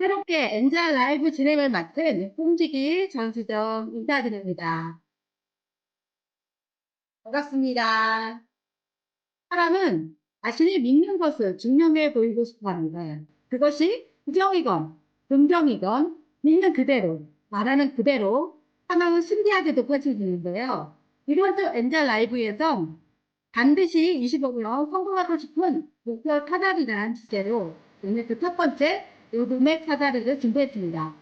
새롭게 엔자 라이브 진행을 맡은 홍지기 전수정 인사드립니다. 반갑습니다. 사람은 자신이 믿는 것을 증명해 보이고 싶어 합니다. 그것이 부정이건 긍정이건 믿는 그대로, 말하는 그대로 상황은 신기하게도 펼쳐지는데요. 이번 주 엔자 라이브에서 반드시 20억으로 성공하고 싶은 목표 타자이라는 주제로 오늘 그 첫 번째 요금의 타자를 준비했습니다.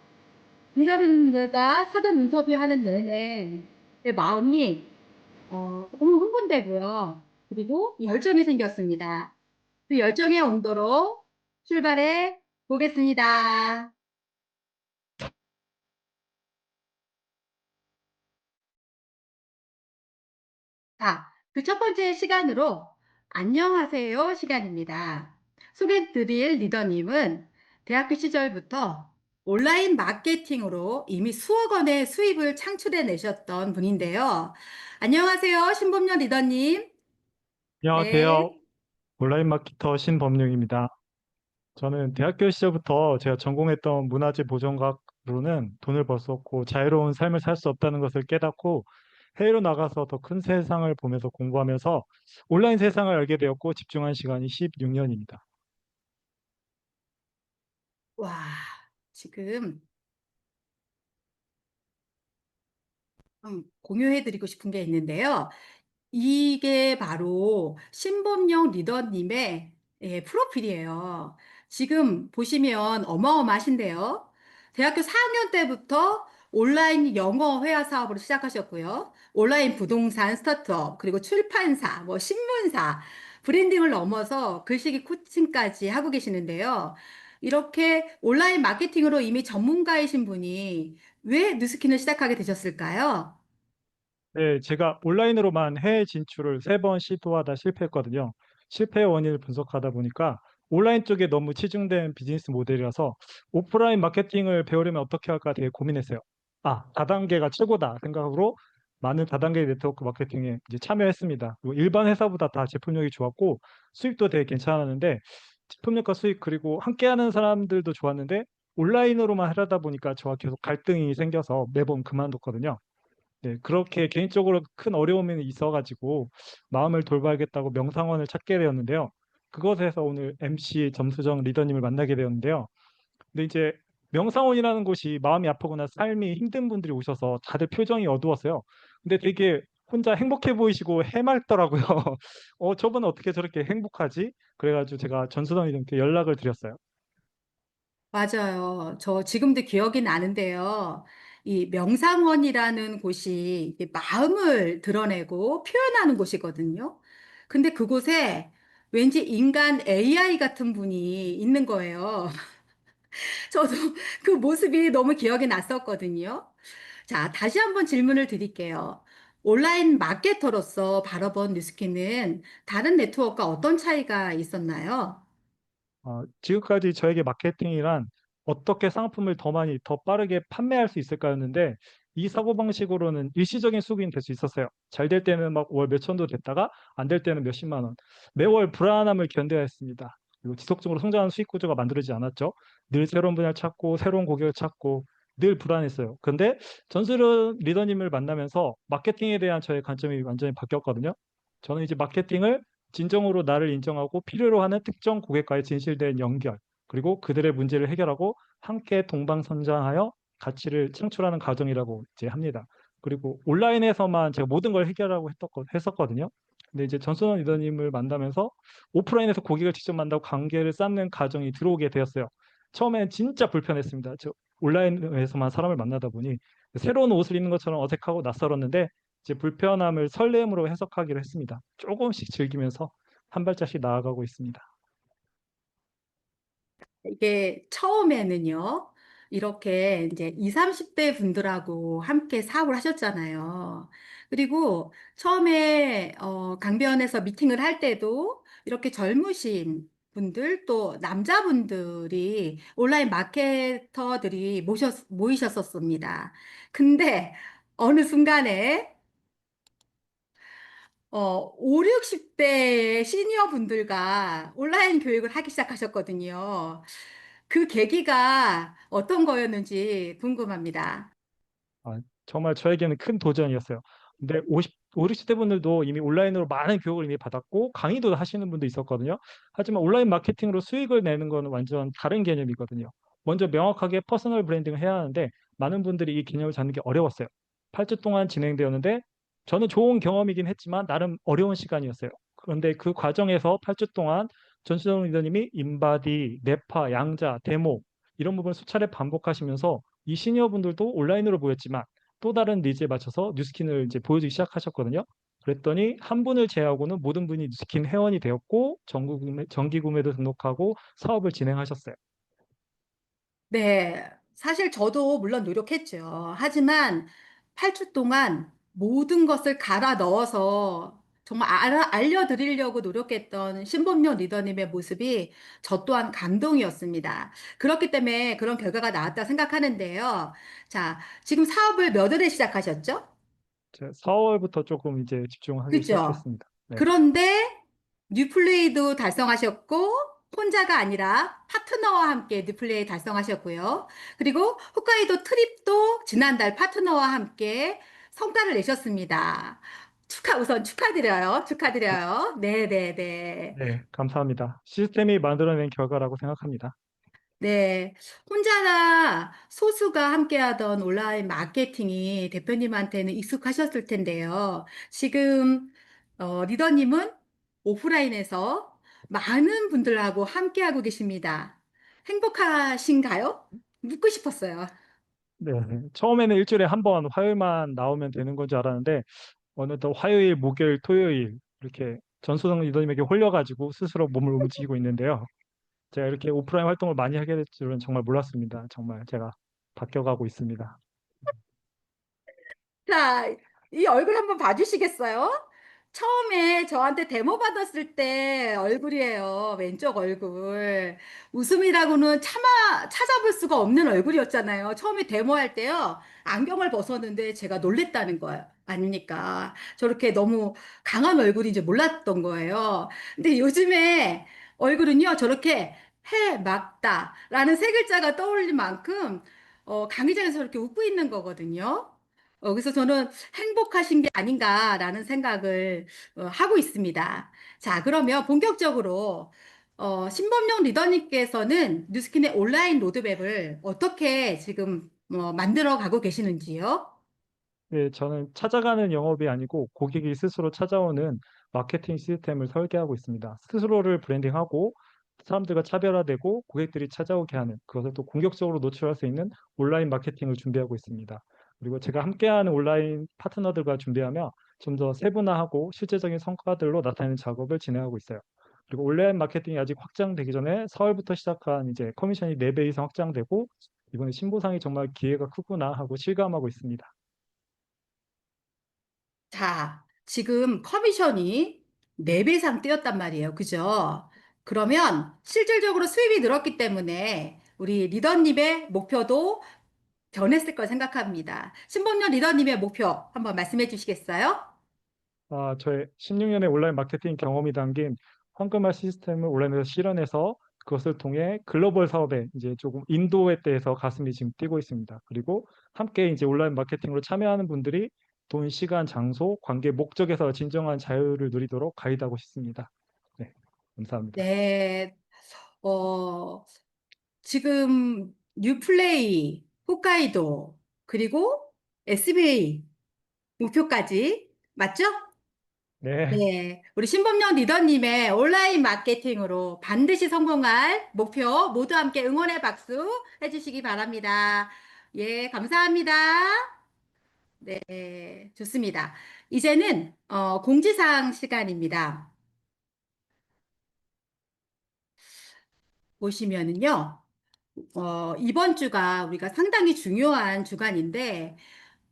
이러는가 사전 인터뷰하는 내내 내 마음이 너무 흥분되고요. 그리고 열정이 생겼습니다. 그 열정의 온도로 출발해 보겠습니다. 자, 그 첫 번째 시간으로 안녕하세요 시간입니다. 소개드릴 리더님은 대학교 시절부터 온라인 마케팅으로 이미 수억 원의 수입을 창출해 내셨던 분인데요. 안녕하세요, 신범년 리더님. 안녕하세요. 네. 온라인 마케터 신범용입니다. 저는 대학교 시절부터 제가 전공했던 문화재 보존학으로는 돈을 벌 수 없고 자유로운 삶을 살 수 없다는 것을 깨닫고 해외로 나가서 더 큰 세상을 보면서 공부하면서 온라인 세상을 알게 되었고 집중한 시간이 16년입니다. 와, 지금 공유해드리고 싶은 게 있는데요. 이게 바로 신범용 리더님의 프로필이에요. 지금 보시면 어마어마하신데요. 대학교 4학년 때부터 온라인 영어 회화 사업으로 시작하셨고요. 온라인 부동산 스타트업, 그리고 출판사, 뭐 신문사, 브랜딩을 넘어서 글쓰기 코칭까지 하고 계시는데요. 이렇게 온라인 마케팅으로 이미 전문가이신 분이 왜 뉴스킨을 시작하게 되셨을까요? 네, 제가 온라인으로만 해외 진출을 3번 시도하다 실패했거든요. 실패의 원인을 분석하다 보니까 온라인 쪽에 너무 치중된 비즈니스 모델이라서 오프라인 마케팅을 배우려면 어떻게 할까 되게 고민했어요. 다단계가 최고다 생각으로 많은 다단계 네트워크 마케팅에 이제 참여했습니다. 그리고 일반 회사보다 다 제품력이 좋았고 수입도 되게 괜찮았는데 제품력과 수익 그리고 함께하는 사람들도 좋았는데 온라인으로만 하려다 보니까 저와 계속 갈등이 생겨서 매번 그만뒀거든요. 네, 그렇게 개인적으로 큰 어려움이 있어가지고 마음을 돌봐야겠다고 명상원을 찾게 되었는데요. 그곳에서 오늘 MC 점수정 리더님을 만나게 되었는데요. 근데 이제 명상원이라는 곳이 마음이 아프거나 삶이 힘든 분들이 오셔서 다들 표정이 어두웠어요. 근데 되게 혼자 행복해 보이시고 해맑더라고요. 저분은 어떻게 저렇게 행복하지? 그래가지고 제가 전수정 리더님께 연락을 드렸어요. 맞아요. 저 지금도 기억이 나는데요. 이 명상원이라는 곳이 이게 마음을 드러내고 표현하는 곳이거든요. 근데 그곳에 왠지 인간 AI 같은 분이 있는 거예요. 저도 그 모습이 너무 기억이 났었거든요. 자, 다시 한번 질문을 드릴게요. 온라인 마케터로서 바라본 뉴스킨은 다른 네트워크와 어떤 차이가 있었나요? 지금까지 저에게 마케팅이란 어떻게 상품을 더 많이, 더 빠르게 판매할 수 있을까였는데 이 사고방식으로는 일시적인 수익이 될 수 있었어요. 잘 될 때는 막 월 몇천도 됐다가 안 될 때는 몇십만 원. 매월 불안함을 견뎌야 했습니다. 그리고 지속적으로 성장하는 수익 구조가 만들어지지 않았죠. 늘 새로운 분야를 찾고 새로운 고객을 찾고 늘 불안했어요. 근데 전수련 리더님을 만나면서 마케팅에 대한 저의 관점이 완전히 바뀌었거든요. 저는 이제 마케팅을 진정으로 나를 인정하고 필요로 하는 특정 고객과의 진실된 연결, 그리고 그들의 문제를 해결하고 함께 동방선장하여 가치를 창출하는 과정이라고 이제 합니다. 그리고 온라인에서만 제가 모든 걸 해결하고 했었거든요. 근데 이제 전선원 리더님을 만나면서 오프라인에서 고객을 직접 만나고 관계를 쌓는 과정이 들어오게 되었어요. 처음엔 진짜 불편했습니다. 저 온라인에서만 사람을 만나다 보니 새로운 옷을 입는 것처럼 어색하고 낯설었는데 이제 불편함을 설렘으로 해석하기로 했습니다. 조금씩 즐기면서 한 발짝씩 나아가고 있습니다. 이게 처음에는요, 이렇게 이제 20, 30대 분들하고 함께 사업을 하셨잖아요. 그리고 처음에 강변에서 미팅을 할 때도 이렇게 젊으신 분들 또 남자분들이 온라인 마케터들이 모이셨었습니다. 근데 어느 순간에 5, 60대 시니어 분들과 온라인 교육을 하기 시작하셨거든요. 그 계기가 어떤 거였는지 궁금합니다. 아, 정말 저에게는 큰 도전이었어요. 근데 60대 분들도 이미 온라인으로 많은 교육을 이미 받았고 강의도 하시는 분도 있었거든요. 하지만 온라인 마케팅으로 수익을 내는 건 완전 다른 개념이거든요. 먼저 명확하게 퍼스널 브랜딩을 해야 하는데 많은 분들이 이 개념을 잡는 게 어려웠어요. 8주 동안 진행되었는데 저는 좋은 경험이긴 했지만 나름 어려운 시간이었어요. 그런데 그 과정에서 8주 동안 전수정 리더님이 인바디, 뇌파, 양자, 데모 이런 부분을 수차례 반복하시면서 이 시니어분들도 온라인으로 보였지만 또 다른 니즈에 맞춰서 뉴스킨을 이제 보여주기 시작하셨거든요. 그랬더니 한 분을 제외하고는 모든 분이 뉴스킨 회원이 되었고 정기 구매도 등록하고 사업을 진행하셨어요. 네, 사실 저도 물론 노력했죠. 하지만 8주 동안 모든 것을 갈아 넣어서 정말 알려드리려고 노력했던 신범용 리더님의 모습이 저 또한 감동이었습니다. 그렇기 때문에 그런 결과가 나왔다 생각하는데요. 자, 지금 사업을 몇 월에 시작하셨죠? 4월부터 조금 이제 집중하기 그죠? 시작했습니다. 네. 그런데 뉴플레이도 달성하셨고 혼자가 아니라 파트너와 함께 뉴플레이 달성하셨고요. 그리고 홋카이도 트립도 지난달 파트너와 함께 성과를 내셨습니다. 우선 축하드려요. 축하드려요. 네네네. 네, 감사합니다. 시스템이 만들어낸 결과라고 생각합니다. 네, 혼자나 소수가 함께하던 온라인 마케팅이 대표님한테는 익숙하셨을 텐데요. 지금 리더님은 오프라인에서 많은 분들하고 함께하고 계십니다. 행복하신가요? 묻고 싶었어요. 네, 처음에는 일주일에 한 번 화요일만 나오면 되는 건 줄 알았는데 어느덧 화요일, 목요일, 토요일 이렇게 전소정 리더님에게 홀려가지고 스스로 몸을 움직이고 있는데요. 제가 이렇게 오프라인 활동을 많이 하게 될 줄은 정말 몰랐습니다. 정말 제가 바뀌어가고 있습니다. 자, 이 얼굴 한번 봐주시겠어요? 처음에 저한테 데모 받았을 때 얼굴이에요. 왼쪽 얼굴. 웃음이라고는 찾아볼 수가 없는 얼굴이었잖아요. 처음에 데모할 때요. 안경을 벗었는데 제가 놀랬다는 거예요. 아닙니까? 저렇게 너무 강한 얼굴인지 몰랐던 거예요. 근데 요즘에 얼굴은요, 저렇게 해, 막다 라는 세 글자가 떠올릴 만큼 강의장에서 저렇게 웃고 있는 거거든요. 그래서 저는 행복하신 게 아닌가라는 생각을 하고 있습니다. 자, 그러면 본격적으로 신범용 리더님께서는 뉴스킨의 온라인 로드맵을 어떻게 지금 만들어 가고 계시는지요? 네, 저는 찾아가는 영업이 아니고 고객이 스스로 찾아오는 마케팅 시스템을 설계하고 있습니다. 스스로를 브랜딩하고 사람들과 차별화되고 고객들이 찾아오게 하는 그것을 또 공격적으로 노출할 수 있는 온라인 마케팅을 준비하고 있습니다. 그리고 제가 함께하는 온라인 파트너들과 준비하며 좀 더 세분화하고 실제적인 성과들로 나타내는 작업을 진행하고 있어요. 그리고 온라인 마케팅이 아직 확장되기 전에 4월부터 시작한 이제 커미션이 4배 이상 확장되고 이번에 신보상이 정말 기회가 크구나 하고 실감하고 있습니다. 자, 지금 커미션이 4배 이상 뛰었단 말이에요. 그죠? 그러면 실질적으로 수입이 늘었기 때문에 우리 리더님의 목표도 변했을 걸 생각합니다. 신범용 리더님의 목표 한번 말씀해 주시겠어요? 저의 16년의 온라인 마케팅 경험이 담긴 황금알 시스템을 온라인에서 실현해서 그것을 통해 글로벌 사업에 이제 조금 인도에 대해서 가슴이 지금 뛰고 있습니다. 그리고 함께 이제 온라인 마케팅으로 참여하는 분들이 돈, 시간, 장소, 관계, 목적에서 진정한 자유를 누리도록 가이드하고 싶습니다. 네, 감사합니다. 네, 어, 지금 뉴플레이, 홋카이도, 그리고 SBA 목표까지 맞죠? 네, 네, 우리 신범용 리더님의 온라인 마케팅으로 반드시 성공할 목표 모두 함께 응원의 박수 해주시기 바랍니다. 예, 감사합니다. 네, 좋습니다. 이제는 공지사항 시간입니다. 보시면은요, 이번 주가 우리가 상당히 중요한 주간인데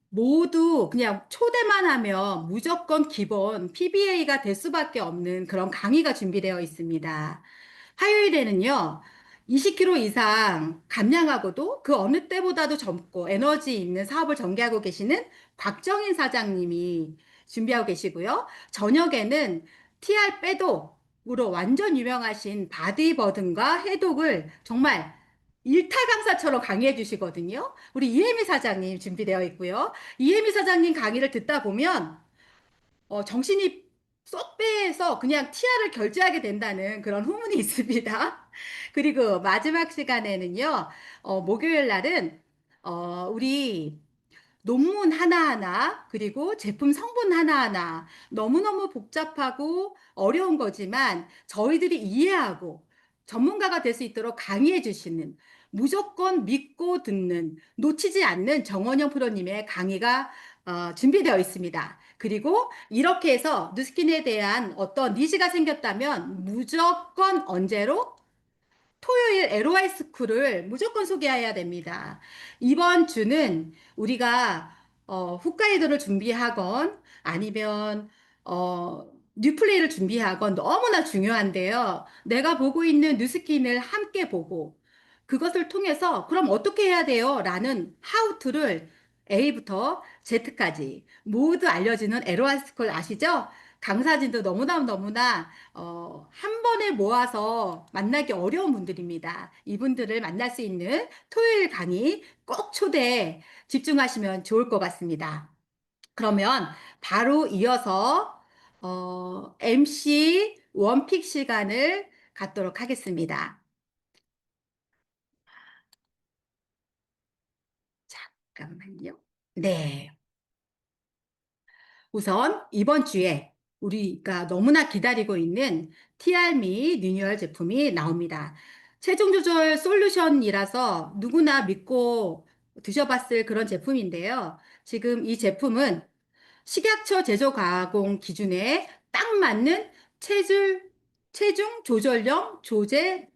모두 그냥 초대만 하면 무조건 기본 PBA가 될 수밖에 없는 그런 강의가 준비되어 있습니다. 화요일에는요, 20kg 이상 감량하고도 그 어느 때보다도 젊고 에너지 있는 사업을 전개하고 계시는 곽정인 사장님이 준비하고 계시고요. 저녁에는 TR 빼독으로 완전 유명하신 바디버든과 해독을 정말 일타 강사처럼 강의해 주시거든요. 우리 이혜미 사장님 준비되어 있고요. 이혜미 사장님 강의를 듣다 보면 정신이 쏙 빼서 그냥 티아를 결제하게 된다는 그런 후문이 있습니다. 그리고 마지막 시간에는요, 목요일 날은 우리 논문 하나하나, 그리고 제품 성분 하나하나 너무너무 복잡하고 어려운 거지만 저희들이 이해하고 전문가가 될 수 있도록 강의해 주시는 무조건 믿고 듣는 놓치지 않는 정원영 프로님의 강의가 준비되어 있습니다. 그리고 이렇게 해서 누스킨에 대한 어떤 니즈가 생겼다면 무조건 언제로? 토요일 LOI 스쿨을 무조건 소개해야 됩니다. 이번 주는 우리가 홋카이도를 준비하건 아니면 뉴플레이를 준비하건 너무나 중요한데요. 내가 보고 있는 뉴스킨을 함께 보고 그것을 통해서 그럼 어떻게 해야 돼요? 라는 하우투를 A부터 Z까지 모두 알려주는 LOI 스쿨 아시죠? 강사진도 너무나 한 번에 모아서 만나기 어려운 분들입니다. 이분들을 만날 수 있는 토요일 강의 꼭 초대해 집중하시면 좋을 것 같습니다. 그러면 바로 이어서 MC 원픽 시간을 갖도록 하겠습니다. 잠깐만요. 네. 우선 이번 주에 우리가 너무나 기다리고 있는 TR미 리뉴얼 제품이 나옵니다. 체중 조절 솔루션이라서 누구나 믿고 드셔봤을 그런 제품인데요. 지금 이 제품은 식약처 제조 가공 기준에 딱 맞는 체중, 체중 조절용 조제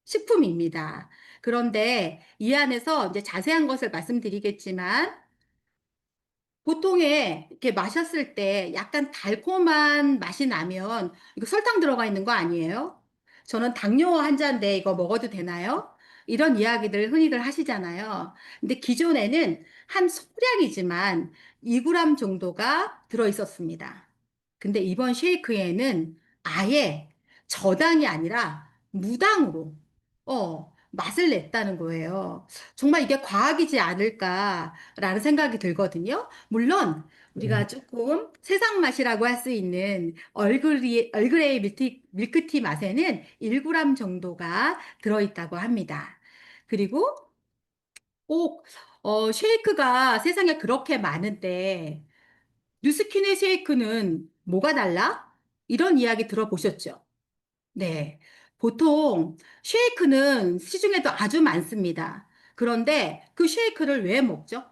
식품입니다. 그런데 이 안에서 이제 자세한 것을 말씀드리겠지만 보통에 이렇게 마셨을 때 약간 달콤한 맛이 나면 이거 설탕 들어가 있는 거 아니에요? 저는 당뇨 환자인데 이거 먹어도 되나요? 이런 이야기들 흔히들 하시잖아요. 근데 기존에는 한 소량이지만 2g 정도가 들어 있었습니다. 근데 이번 쉐이크에는 아예 저당이 아니라 무당으로 맛을 냈다는 거예요. 정말 이게 과학이지 않을까라는 생각이 들거든요. 물론 네. 우리가 조금 세상 맛이라고 할 수 있는 얼그레이 밀크티 맛에는 1g 정도가 들어있다고 합니다. 그리고 꼭 쉐이크가 세상에 그렇게 많은데 뉴스킨의 쉐이크는 뭐가 달라? 이런 이야기 들어보셨죠? 네. 보통 쉐이크는 시중에도 아주 많습니다. 그런데 그 쉐이크를 왜 먹죠?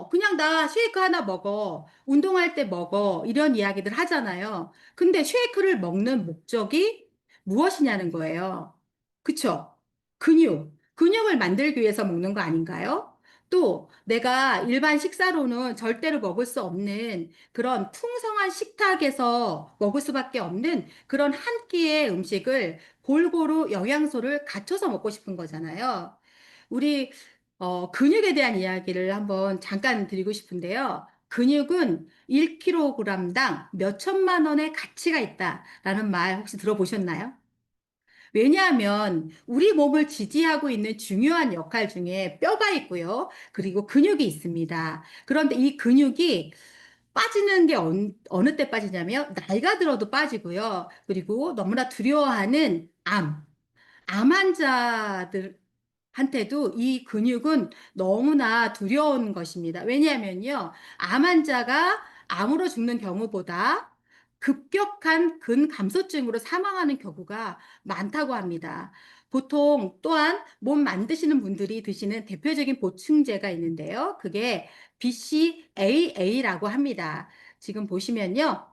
그냥 나 쉐이크 하나 먹어. 운동할 때 먹어. 이런 이야기들 하잖아요. 근데 쉐이크를 먹는 목적이 무엇이냐는 거예요. 그쵸? 근육을 만들기 위해서 먹는 거 아닌가요? 또 내가 일반 식사로는 절대로 먹을 수 없는 그런 풍성한 식탁에서 먹을 수밖에 없는 그런 한 끼의 음식을 골고루 영양소를 갖춰서 먹고 싶은 거잖아요. 우리 근육에 대한 이야기를 한번 잠깐 드리고 싶은데요. 근육은 1kg당 몇 천만 원의 가치가 있다라는 말 혹시 들어보셨나요? 왜냐하면 우리 몸을 지지하고 있는 중요한 역할 중에 뼈가 있고요. 그리고 근육이 있습니다. 그런데 이 근육이 빠지는 게 어느 때 빠지냐면 나이가 들어도 빠지고요. 그리고 너무나 두려워하는 암 환자들한테도 이 근육은 너무나 두려운 것입니다. 왜냐하면요, 암 환자가 암으로 죽는 경우보다 급격한 근감소증으로 사망하는 경우가 많다고 합니다. 보통 또한 몸 만드시는 분들이 드시는 대표적인 보충제가 있는데요. 그게 BCAA라고 합니다. 지금 보시면요.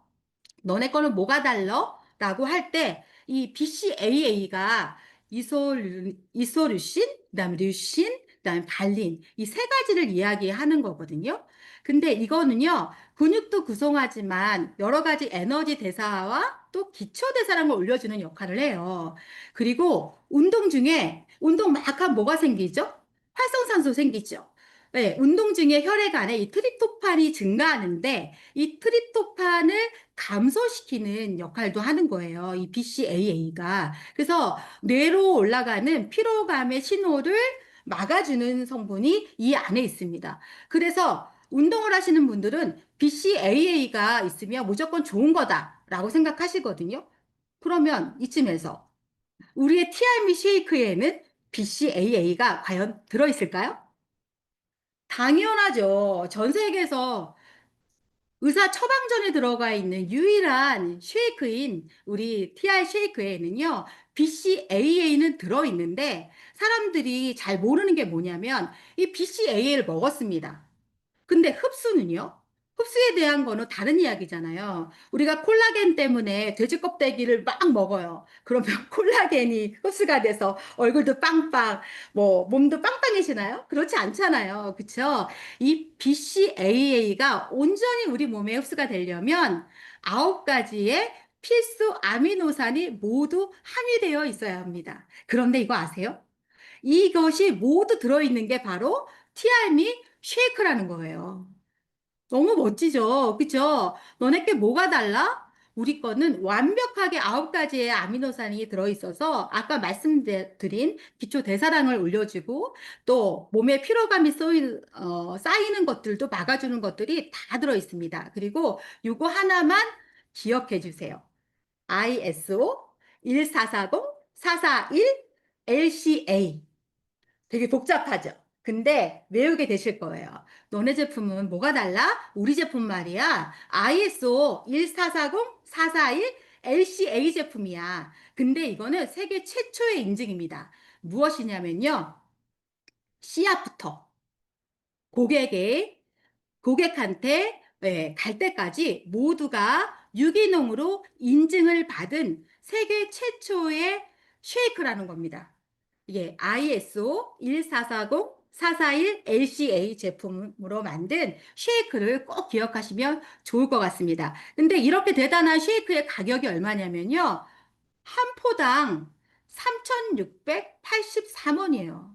너네 거는 뭐가 달러? 라고 할 때 이 BCAA가 이소류신, 그다음에 류신, 그다음에 발린 이 세 가지를 이야기하는 거거든요. 근데 이거는요. 근육도 구성하지만 여러 가지 에너지 대사와 또 기초 대사량을 올려주는 역할을 해요. 그리고 운동 중에 운동 막 하면 뭐가 생기죠? 활성산소 생기죠. 네, 운동 중에 혈액 안에 이 트립토판이 증가하는데 이 트립토판을 감소시키는 역할도 하는 거예요. 이 BCAA가. 그래서 뇌로 올라가는 피로감의 신호를 막아주는 성분이 이 안에 있습니다. 그래서 운동을 하시는 분들은 BCAA가 있으면 무조건 좋은 거다라고 생각하시거든요. 그러면 이쯤에서 우리의 티알미 쉐이크에는 BCAA가 과연 들어있을까요? 당연하죠. 전 세계에서 의사 처방전에 들어가 있는 유일한 쉐이크인 우리 TR 쉐이크에는요, BCAA는 들어있는데 사람들이 잘 모르는 게 뭐냐면 이 BCAA를 먹었습니다. 근데 흡수는요? 흡수에 대한 거는 다른 이야기잖아요. 우리가 콜라겐 때문에 돼지 껍데기를 막 먹어요. 그러면 콜라겐이 흡수가 돼서 얼굴도 빵빵, 뭐 몸도 빵빵해지나요? 그렇지 않잖아요. 그쵸? 이 BCAA가 온전히 우리 몸에 흡수가 되려면 9가지의 필수 아미노산이 모두 함유되어 있어야 합니다. 그런데 이거 아세요? 이것이 모두 들어있는 게 바로 티알미 쉐이크라는 거예요. 너무 멋지죠? 그쵸? 너네 게 뭐가 달라? 우리 거는 완벽하게 9가지의 아미노산이 들어있어서 아까 말씀드린 기초 대사량을 올려주고 또 몸에 피로감이 쌓이는 것들도 막아주는 것들이 다 들어있습니다. 그리고 요거 하나만 기억해 주세요. ISO 1440441 LCA. 되게 복잡하죠? 근데 외우게 되실 거예요. 너네 제품은 뭐가 달라? 우리 제품 말이야. ISO 1440441 LCA 제품이야. 근데 이거는 세계 최초의 인증입니다. 무엇이냐면요. 씨앗부터 고객의 고객한테 갈 때까지 모두가 유기농으로 인증을 받은 세계 최초의 쉐이크라는 겁니다. 이게 ISO 1440441 LCA 제품으로 만든 쉐이크를 꼭 기억하시면 좋을 것 같습니다. 근데 이렇게 대단한 쉐이크의 가격이 얼마냐면요. 한 포당 3,683원이에요.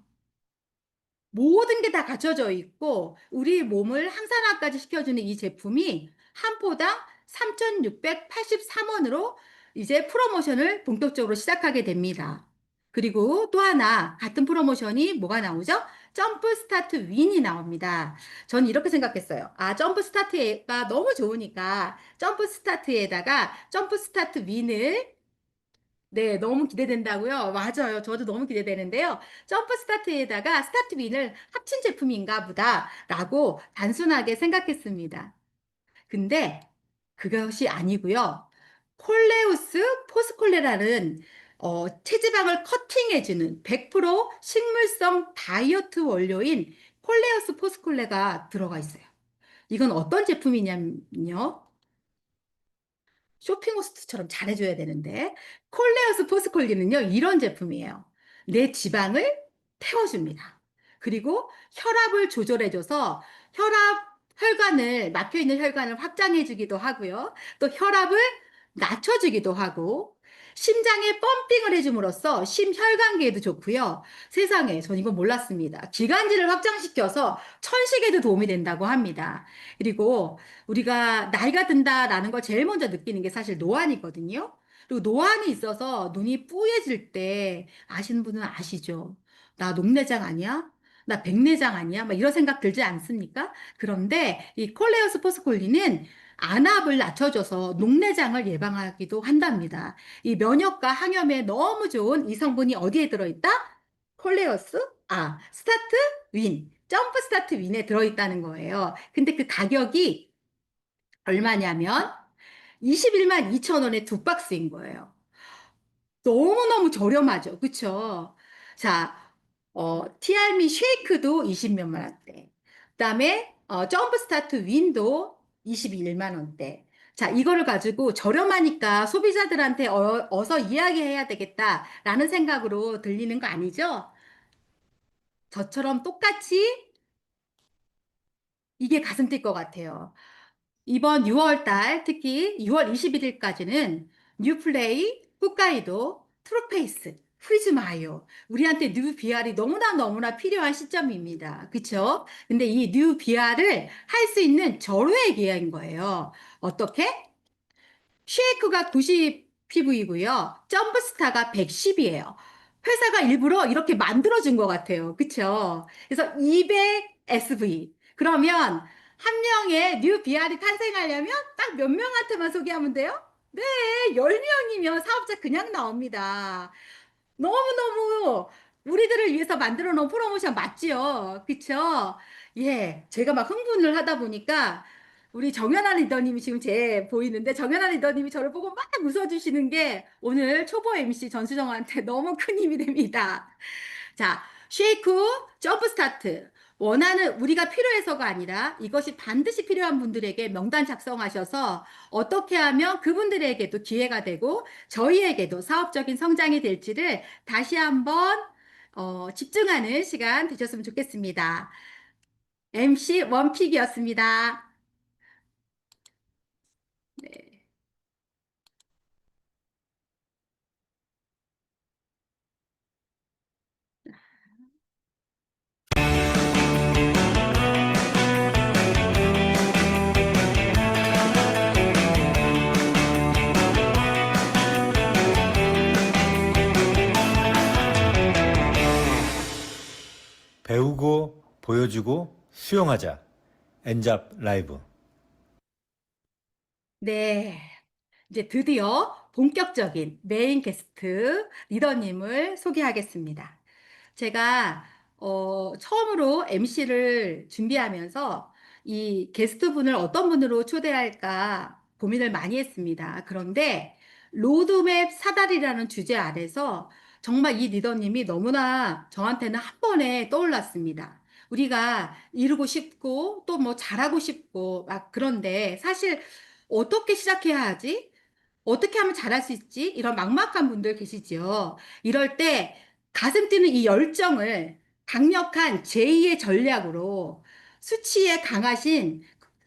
모든 게 다 갖춰져 있고 우리 몸을 항산화까지 시켜주는 이 제품이 한 포당 3,683원으로 이제 프로모션을 본격적으로 시작하게 됩니다. 그리고 또 하나 같은 프로모션이 뭐가 나오죠? 점프 스타트 윈이 나옵니다. 저는 이렇게 생각했어요. 아, 점프 스타트가 너무 좋으니까 점프 스타트에다가 점프 스타트 윈을 네, 너무 기대된다고요? 맞아요. 저도 너무 기대되는데요. 점프 스타트에다가 스타트 윈을 합친 제품인가 보다라고 단순하게 생각했습니다. 근데 그것이 아니고요. 콜레우스 포스콜레라는 체지방을 커팅해주는 100% 식물성 다이어트 원료인 콜레우스 포스콜레가 들어가 있어요. 이건 어떤 제품이냐면요. 쇼핑 호스트처럼 잘해줘야 되는데 콜레어스 포스콜리는요 이런 제품이에요. 내 지방을 태워줍니다. 그리고 혈압을 조절해줘서 혈관을 막혀있는 혈관을 확장해주기도 하고요. 또 혈압을 낮춰주기도 하고 심장에 펌핑을 해줌으로써 심혈관계에도 좋고요. 세상에 전 이거 몰랐습니다. 기관지를 확장시켜서 천식에도 도움이 된다고 합니다. 그리고 우리가 나이가 든다라는 걸 제일 먼저 느끼는 게 사실 노안이거든요. 그리고 노안이 있어서 눈이 뿌얘질 때 아시는 분은 아시죠? 나 녹내장 아니야? 나 백내장 아니야? 막 이런 생각 들지 않습니까? 그런데 이 콜레오스 포스콜리는 안압을 낮춰줘서 녹내장을 예방하기도 한답니다. 이 면역과 항염에 너무 좋은 이 성분이 어디에 들어있다? 콜레오스? 아, 스타트 윈. 점프 스타트 윈에 들어있다는 거예요. 근데 그 가격이 얼마냐면 21만 2천 원에 두 박스인 거예요. 너무너무 저렴하죠. 그쵸? 자, 티알미 쉐이크도 20몇만 원대. 그다음에 점프 스타트 윈도 21만 원대. 자, 이거를 가지고 저렴하니까 소비자들한테 어서 이야기해야 되겠다라는 생각으로 들리는 거 아니죠? 저처럼 똑같이 이게 가슴 뛸 것 같아요. 이번 6월 달, 특히 6월 21일까지는 뉴플레이, 홋카이도, 트루페이스. 후리지 마요. 우리한테 뉴 BR이 너무나 너무나 필요한 시점입니다. 그쵸? 근데 이 뉴 BR을 할 수 있는 절호의 기회인 거예요. 어떻게? 쉐이크가 90 PV이고요. 점프스타가 110이에요. 회사가 일부러 이렇게 만들어준 것 같아요. 그쵸? 그래서 200 SV. 그러면 한 명의 뉴 BR이 탄생하려면 딱 몇 명한테만 소개하면 돼요? 네, 10명이면 사업자 그냥 나옵니다. 너무너무 우리들을 위해서 만들어 놓은 프로모션 맞지요? 그쵸? 예, 제가 막 흥분을 하다 보니까 우리 정연아 리더님이 지금 제 보이는데 정연아 리더님이 저를 보고 막 웃어주시는 게 오늘 초보 MC 전수정한테 너무 큰 힘이 됩니다. 자, 쉐이크, 점프 스타트. 원하는 우리가 필요해서가 아니라 이것이 반드시 필요한 분들에게 명단 작성하셔서 어떻게 하면 그분들에게도 기회가 되고 저희에게도 사업적인 성장이 될지를 다시 한번 집중하는 시간 되셨으면 좋겠습니다. MC 원픽이었습니다. 네. 배우고 보여주고 수용하자. 엔잡 라이브. 네. 이제 드디어 본격적인 메인 게스트 리더님을 소개하겠습니다. 제가 처음으로 MC를 준비하면서 이 게스트분을 어떤 분으로 초대할까 고민을 많이 했습니다. 그런데 로드맵 사다리라는 주제 아래서 정말 이 리더님이 너무나 저한테는 한 번에 떠올랐습니다. 우리가 이루고 싶고 또 뭐 잘하고 싶고 막 그런데 사실 어떻게 시작해야 하지? 어떻게 하면 잘할 수 있지? 이런 막막한 분들 계시죠. 이럴 때 가슴 뛰는 이 열정을 강력한 제2의 전략으로 수치에 강하신,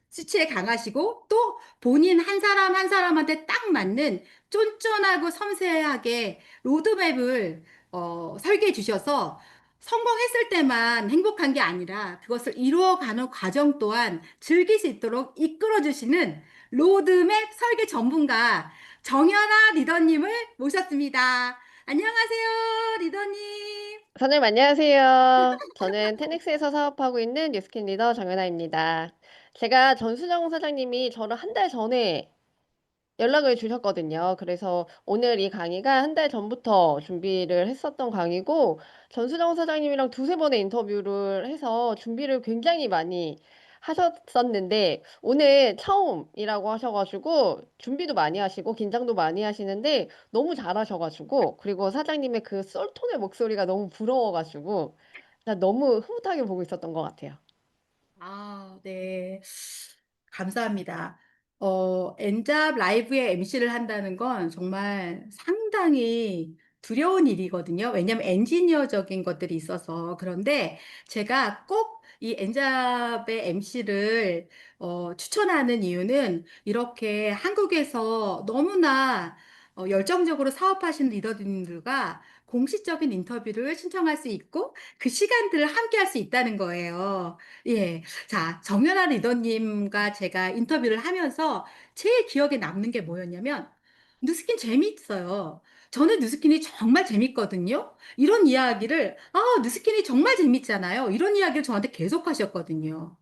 수치에 강하시고 또 본인 한 사람 한 사람한테 딱 맞는 쫀쫀하고 섬세하게 로드맵을 설계해 주셔서 성공했을 때만 행복한 게 아니라 그것을 이루어가는 과정 또한 즐길 수 있도록 이끌어 주시는 로드맵 설계 전문가 정연아 리더님을 모셨습니다. 안녕하세요, 리더님. 선생님 안녕하세요. 저는 테넥스에서 사업하고 있는 뉴스킨 리더 정연아입니다. 제가 전수정 사장님이 저를 한 달 전에 연락을 주셨거든요. 그래서 오늘 이 강의가 한 달 전부터 준비를 했었던 강의고, 전수정 사장님이랑 두세 번의 인터뷰를 해서 준비를 굉장히 많이 하셨었는데, 오늘 처음이라고 하셔가지고, 준비도 많이 하시고, 긴장도 많이 하시는데, 너무 잘하셔가지고, 그리고 사장님의 그 쏠톤의 목소리가 너무 부러워가지고, 나 너무 흐뭇하게 보고 있었던 것 같아요. 아, 네. 감사합니다. 엔잡 라이브의 MC를 한다는 건 정말 상당히 두려운 일이거든요. 왜냐하면 엔지니어적인 것들이 있어서. 그런데 제가 꼭 이 엔잡의 MC를 추천하는 이유는 이렇게 한국에서 너무나 열정적으로 사업하시는 리더들과 공식적인 인터뷰를 신청할 수 있고 그 시간들을 함께 할 수 있다는 거예요. 예. 자, 정연아 리더님과 제가 인터뷰를 하면서 제일 기억에 남는 게 뭐였냐면, 뉴스킨 재미있어요. 저는 뉴스킨이 정말 재밌거든요. 이런 이야기를, 뉴스킨이 정말 재밌잖아요. 이런 이야기를 저한테 계속 하셨거든요.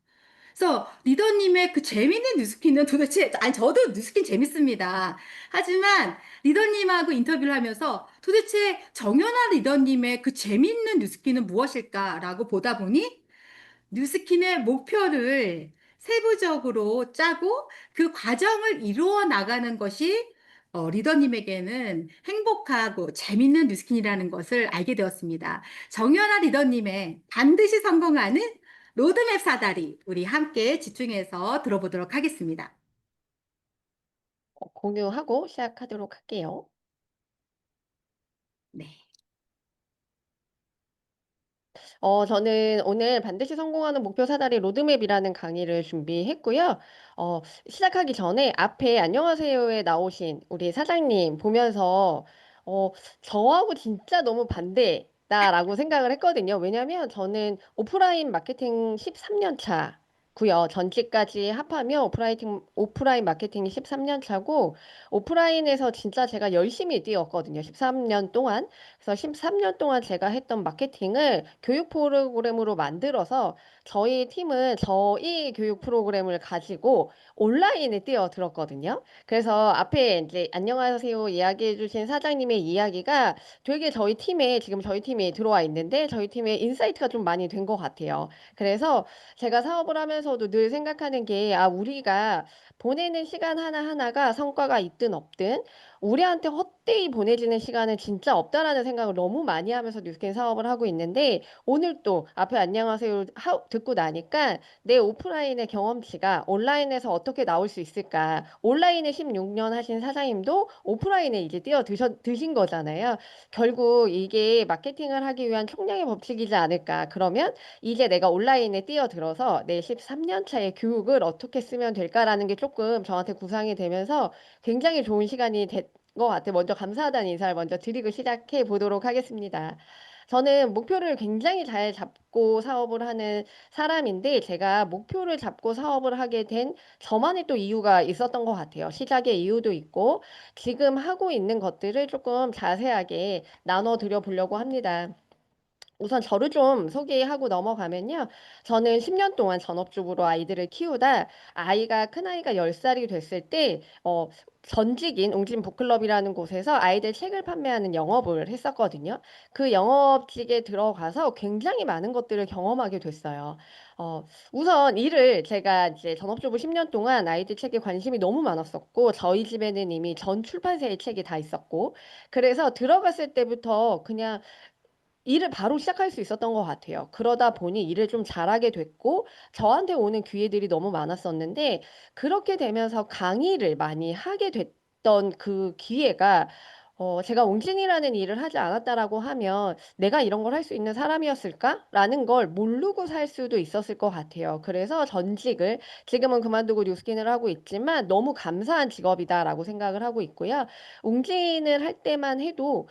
그래서 리더님의 그 재밌는 뉴스킨은 도대체, 아니, 저도 뉴스킨 재밌습니다. 하지만 리더님하고 인터뷰를 하면서 도대체 정연아 리더님의 그 재밌는 뉴스킨은 무엇일까라고 보다 보니 뉴스킨의 목표를 세부적으로 짜고 그 과정을 이루어 나가는 것이 리더님에게는 행복하고 재밌는 뉴스킨이라는 것을 알게 되었습니다. 정연아 리더님의 반드시 성공하는 로드맵 사다리 우리 함께 집중해서 들어보도록 하겠습니다. 공유하고 시작하도록 할게요. 네. 저는 오늘 반드시 성공하는 목표 사다리 로드맵이라는 강의를 준비했고요. 시작하기 전에 앞에 안녕하세요에 나오신 우리 사장님 보면서 저하고 진짜 너무 반대다라고 생각을 했거든요. 왜냐면 저는 오프라인 마케팅 13년 차고요. 전직까지 합하면 오프라인 마케팅이 13년 차고, 오프라인에서 진짜 제가 열심히 뛰었거든요. 13년 동안. 그래서 13년 동안 제가 했던 마케팅을 교육 프로그램으로 만들어서 저희 팀은 저희 교육 프로그램을 가지고 온라인에 뛰어들었거든요. 그래서 앞에 이제 안녕하세요 이야기해 주신 사장님의 이야기가 되게 지금 저희 팀에 들어와 있는데 저희 팀에 인사이트가 좀 많이 된 것 같아요. 그래서 제가 사업을 하면서도 늘 생각하는 게, 우리가 보내는 시간 하나하나가 성과가 있든 없든 우리한테 헛되이 보내지는 시간은 진짜 없다라는 생각을 너무 많이 하면서 뉴스캔 사업을 하고 있는데, 오늘 또 앞에 안녕하세요 듣고 나니까 내 오프라인의 경험치가 온라인에서 어떻게 나올 수 있을까? 온라인에 16년 하신 사장님도 오프라인에 이제 드신 거잖아요. 결국 이게 마케팅을 하기 위한 총량의 법칙이지 않을까? 그러면 이제 내가 온라인에 뛰어들어서 내 13년 차의 교육을 어떻게 쓰면 될까라는 게 조금 저한테 구상이 되면서 굉장히 좋은 시간이 된 것 같아요. 먼저 감사하다는 인사를 먼저 드리고 시작해 보도록 하겠습니다. 저는 목표를 굉장히 잘 잡고 사업을 하는 사람인데, 제가 목표를 잡고 사업을 하게 된 저만의 또 이유가 있었던 것 같아요. 시작의 이유도 있고, 지금 하고 있는 것들을 조금 자세하게 나눠드려 보려고 합니다. 우선 저를 좀 소개하고 넘어가면요. 저는 10년 동안 전업주부로 아이들을 키우다 큰아이가 10살이 됐을 때, 전직인 웅진 북클럽이라는 곳에서 아이들 책을 판매하는 영업을 했었거든요. 그 영업직에 들어가서 굉장히 많은 것들을 경험하게 됐어요. 어, 우선 제가 이제 전업주부 10년 동안 아이들 책에 관심이 너무 많았었고, 저희 집에는 이미 전 출판사의 책이 다 있었고, 그래서 들어갔을 때부터 그냥 일을 바로 시작할 수 있었던 것 같아요. 그러다 보니 일을 좀 잘하게 됐고, 저한테 오는 기회들이 너무 많았었는데, 그렇게 되면서 강의를 많이 하게 됐던 그 기회가, 제가 옹진이라는 일을 하지 않았다라고 하면 내가 이런 걸 할 수 있는 사람이었을까라는 걸 모르고 살 수도 있었을 것 같아요. 그래서 지금은 그만두고 뉴스킨을 하고 있지만 너무 감사한 직업이다라고 생각을 하고 있고요. 옹진을 할 때만 해도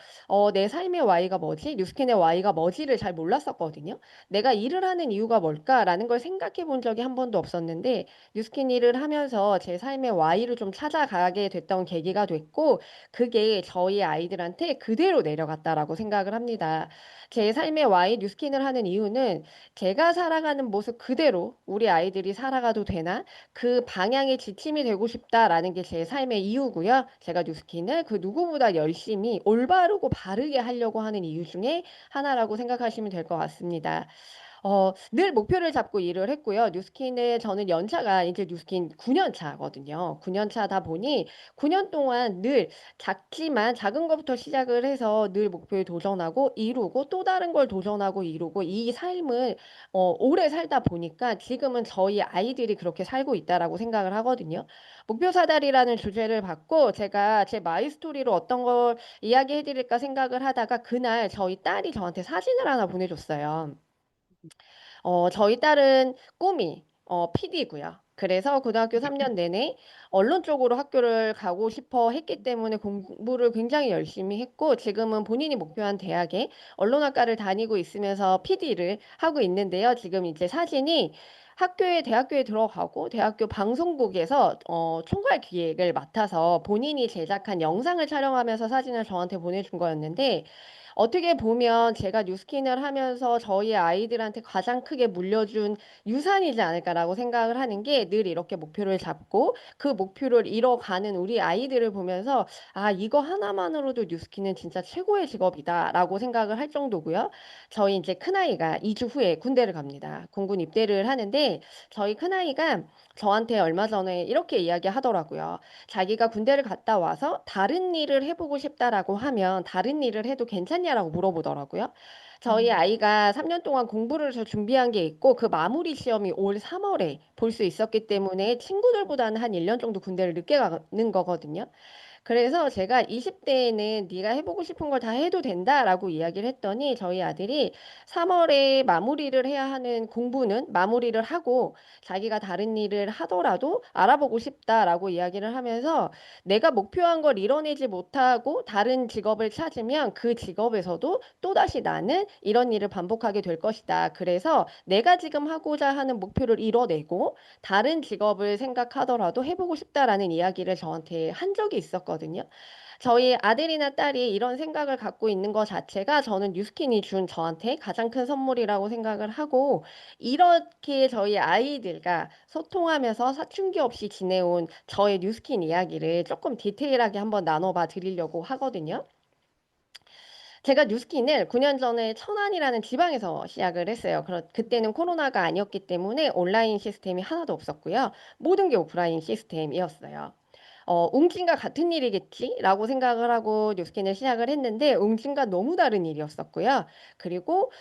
내 삶의 Y가 뭐지? 뉴스킨의 Y가 뭐지를 잘 몰랐었거든요. 내가 일을 하는 이유가 뭘까라는 걸 생각해 본 적이 한 번도 없었는데, 뉴스킨 일을 하면서 제 삶의 Y를 좀 찾아가게 됐던 계기가 됐고, 그게 저희 아이들한테 그대로 내려갔다라고 생각을 합니다. 제 삶의 Y 뉴스킨을 하는 이유는 제가 살아가는 모습 그대로 우리 아이들이 살아가도 되나? 그 방향의 지침이 되고 싶다라는 게 제 삶의 이유고요. 제가 뉴스킨을 그 누구보다 열심히 올바르고 바르게 하려고 하는 이유 중에 하나라고 생각하시면 될 것 같습니다. 늘 목표를 잡고 일을 했고요. 저는 연차가 이제 뉴스킨 9년 차거든요. 9년 차다 보니 9년 동안 늘 작은 것부터 시작을 해서 늘 목표에 도전하고 이루고 또 다른 걸 도전하고 이루고, 이 삶을 오래 살다 보니까 지금은 저희 아이들이 그렇게 살고 있다라고 생각을 하거든요. 목표 사다리라는 주제를 받고 제가 제 마이 스토리로 어떤 걸 이야기해 드릴까 생각을 하다가, 그날 저희 딸이 저한테 사진을 하나 보내줬어요. 저희 딸은 꿈이 PD고요. 그래서 고등학교 3년 내내 언론 쪽으로 학교를 가고 싶어 했기 때문에 공부를 굉장히 열심히 했고, 지금은 본인이 목표한 대학에 언론학과를 다니고 있으면서 PD를 하고 있는데요. 지금 이제 사진이 대학교에 들어가고 대학교 방송국에서 총괄 기획을 맡아서 본인이 제작한 영상을 촬영하면서 사진을 저한테 보내준 거였는데, 어떻게 보면 제가 뉴스킨을 하면서 저희 아이들한테 가장 크게 물려준 유산이지 않을까라고 생각을 하는 게, 늘 이렇게 목표를 잡고 그 목표를 이뤄가는 우리 아이들을 보면서 이거 하나만으로도 뉴스킨은 진짜 최고의 직업이다라고 생각을 할 정도고요. 저희 이제 큰아이가 2주 후에 군대를 갑니다. 공군 입대를 하는데, 저희 큰아이가 저한테 얼마 전에 이렇게 이야기하더라고요. 자기가 군대를 갔다 와서 다른 일을 해보고 싶다라고 하면 다른 일을 해도 괜찮냐라고 물어보더라고요. 저희 아이가 3년 동안 공부를 해서 준비한 게 있고, 그 마무리 시험이 올 3월에 볼 수 있었기 때문에 친구들보다는 한 1년 정도 군대를 늦게 가는 거거든요. 그래서 제가 20대에는 네가 해보고 싶은 걸 다 해도 된다라고 이야기를 했더니 저희 아들이 3월에 마무리를 해야 하는 공부는 마무리를 하고 자기가 다른 일을 하더라도 알아보고 싶다라고 이야기를 하면서 내가 목표한 걸 이뤄내지 못하고 다른 직업을 찾으면 그 직업에서도 또다시 나는 이런 일을 반복하게 될 것이다. 그래서 내가 지금 하고자 하는 목표를 이뤄내고 다른 직업을 생각하더라도 해보고 싶다라는 이야기를 저한테 한 적이 있었거든요. 저희 아들이나 딸이 이런 생각을 갖고 있는 것 자체가 저는 뉴스킨이 준 저한테 가장 큰 선물이라고 생각을 하고, 이렇게 저희 아이들과 소통하면서 사춘기 없이 지내온 저의 뉴스킨 이야기를 조금 디테일하게 한번 나눠봐 드리려고 하거든요. 제가 뉴스킨을 9년 전에 천안이라는 지방에서 시작을 했어요. 그때는 코로나가 아니었기 때문에 온라인 시스템이 하나도 없었고요. 모든 게 오프라인 시스템이었어요. 웅진과 같은 일이겠지라고 생각을 하고 뉴스킨을 시작을 했는데 웅진과 너무 다른 일이었었고요. 그리고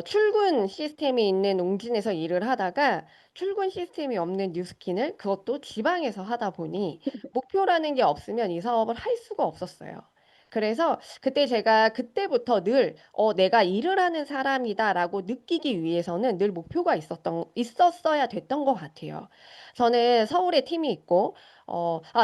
출근 시스템이 있는 웅진에서 일을 하다가 출근 시스템이 없는 뉴스킨을 그것도 지방에서 하다 보니 목표라는 게 없으면 이 사업을 할 수가 없었어요. 그래서 그때 제가 그때부터 늘 내가 일을 하는 사람이다라고 느끼기 위해서는 늘 목표가 있었어야 됐던 것 같아요. 저는 서울에 팀이 있고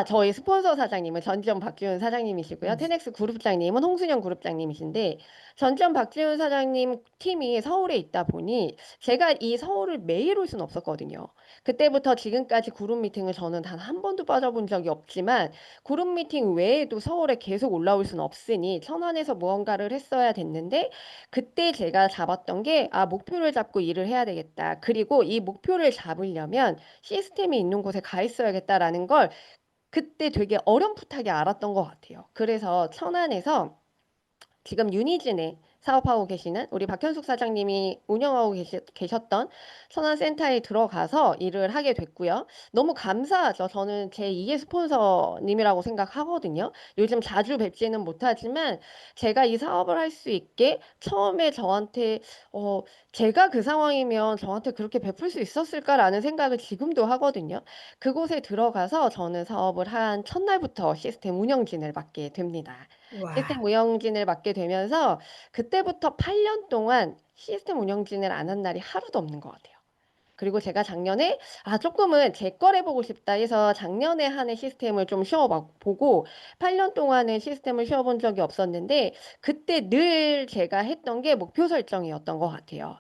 저희 스폰서 사장님은 전지현 박지훈 사장님이시고요. 음. 테넥스 그룹장님은 홍순영 그룹장님이신데 전지현 박지훈 사장님 팀이 서울에 있다 보니 제가 이 서울을 매일 올 수는 없었거든요. 그때부터 지금까지 그룹 미팅을 저는 단 한 번도 빠져본 적이 없지만 그룹 미팅 외에도 서울에 계속 올라올 수는 없으니 천안에서 무언가를 했어야 됐는데 그때 제가 잡았던 게 목표를 잡고 일을 해야 되겠다. 그리고 이 목표를 잡으려면 시스템이 있는 곳에 가 있어야겠다라는 걸 그때 되게 어렴풋하게 알았던 것 같아요. 그래서 천안에서 지금 유니진에 사업하고 계시는 우리 박현숙 사장님이 운영하고 계셨던 천안센터에 들어가서 일을 하게 됐고요. 너무 감사하죠. 저는 제 2의 스폰서님이라고 생각하거든요. 요즘 자주 뵙지는 못하지만 제가 이 사업을 할 수 있게 처음에 저한테 제가 그 상황이면 저한테 그렇게 베풀 수 있었을까라는 생각을 지금도 하거든요. 그곳에 들어가서 저는 사업을 한 첫날부터 시스템 운영진을 맡게 됩니다. 시스템 와. 운영진을 맡게 되면서 그때부터 8년 동안 시스템 운영진을 안 한 날이 하루도 없는 것 같아요. 그리고 제가 작년에 조금은 제 걸 해보고 싶다 해서 작년에 한 해 시스템을 좀 쉬어보고 8년 동안은 시스템을 쉬어본 적이 없었는데 그때 늘 제가 했던 게 목표 설정이었던 것 같아요.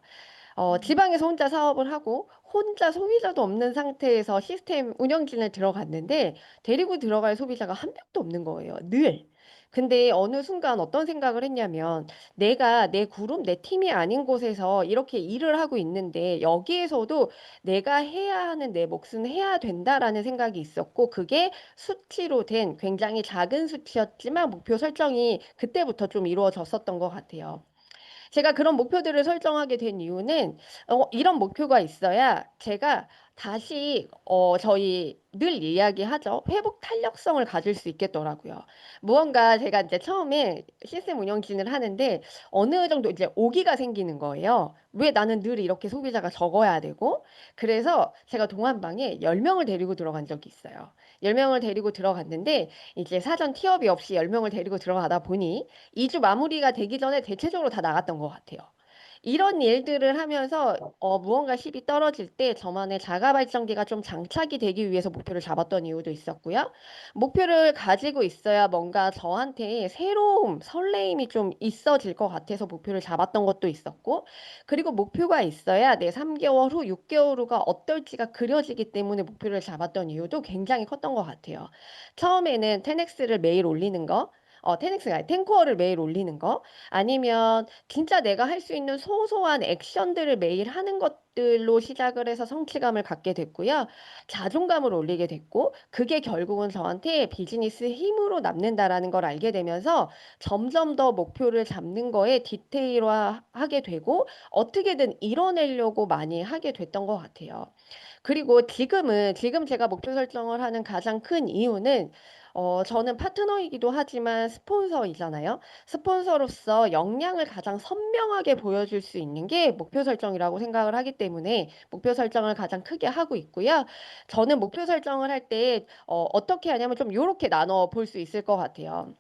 지방에서 혼자 사업을 하고 혼자 소비자도 없는 상태에서 시스템 운영진을 들어갔는데 데리고 들어갈 소비자가 한 명도 없는 거예요. 늘. 근데 어느 순간 어떤 생각을 했냐면 내가 내 그룹, 내 팀이 아닌 곳에서 이렇게 일을 하고 있는데 여기에서도 내가 해야 하는 내 몫은 해야 된다라는 생각이 있었고 그게 수치로 된 굉장히 작은 수치였지만 목표 설정이 그때부터 좀 이루어졌었던 것 같아요. 제가 그런 목표들을 설정하게 된 이유는 이런 목표가 있어야 제가 다시 저희 늘 이야기하죠. 회복 탄력성을 가질 수 있겠더라고요. 무언가 제가 이제 처음에 시스템 운영진을 하는데 어느 정도 이제 오기가 생기는 거예요. 왜 나는 늘 이렇게 소비자가 적어야 되고? 그래서 제가 동안방에 10명을 데리고 들어간 적이 있어요. 10명을 데리고 들어갔는데 이제 사전 티업이 없이 10명을 데리고 들어가다 보니 2주 마무리가 되기 전에 대체적으로 다 나갔던 것 같아요. 이런 일들을 하면서 무언가 실이 떨어질 때 저만의 자가 발전기가 좀 장착이 되기 위해서 목표를 잡았던 이유도 있었고요. 목표를 가지고 있어야 뭔가 저한테 새로움, 설레임이 좀 있어질 것 같아서 목표를 잡았던 것도 있었고, 그리고 목표가 있어야 내 3개월 후, 6개월 후가 어떨지가 그려지기 때문에 목표를 잡았던 이유도 굉장히 컸던 것 같아요. 처음에는 테넥스를 매일 올리는 거, 테넥스가 아니라 탱코어를 매일 올리는 거, 아니면 진짜 내가 할 수 있는 소소한 액션들을 매일 하는 것들로 시작을 해서 성취감을 갖게 됐고요. 자존감을 올리게 됐고, 그게 결국은 저한테 비즈니스 힘으로 남는다라는 걸 알게 되면서 점점 더 목표를 잡는 거에 디테일화하게 되고, 어떻게든 이뤄내려고 많이 하게 됐던 것 같아요. 그리고 지금 제가 목표 설정을 하는 가장 큰 이유는 저는 파트너이기도 하지만 스폰서이잖아요. 스폰서로서 역량을 가장 선명하게 보여줄 수 있는 게 목표 설정이라고 생각을 하기 때문에 목표 설정을 가장 크게 하고 있고요. 저는 목표 설정을 할 때 어떻게 하냐면 좀 요렇게 나눠 볼 수 있을 것 같아요.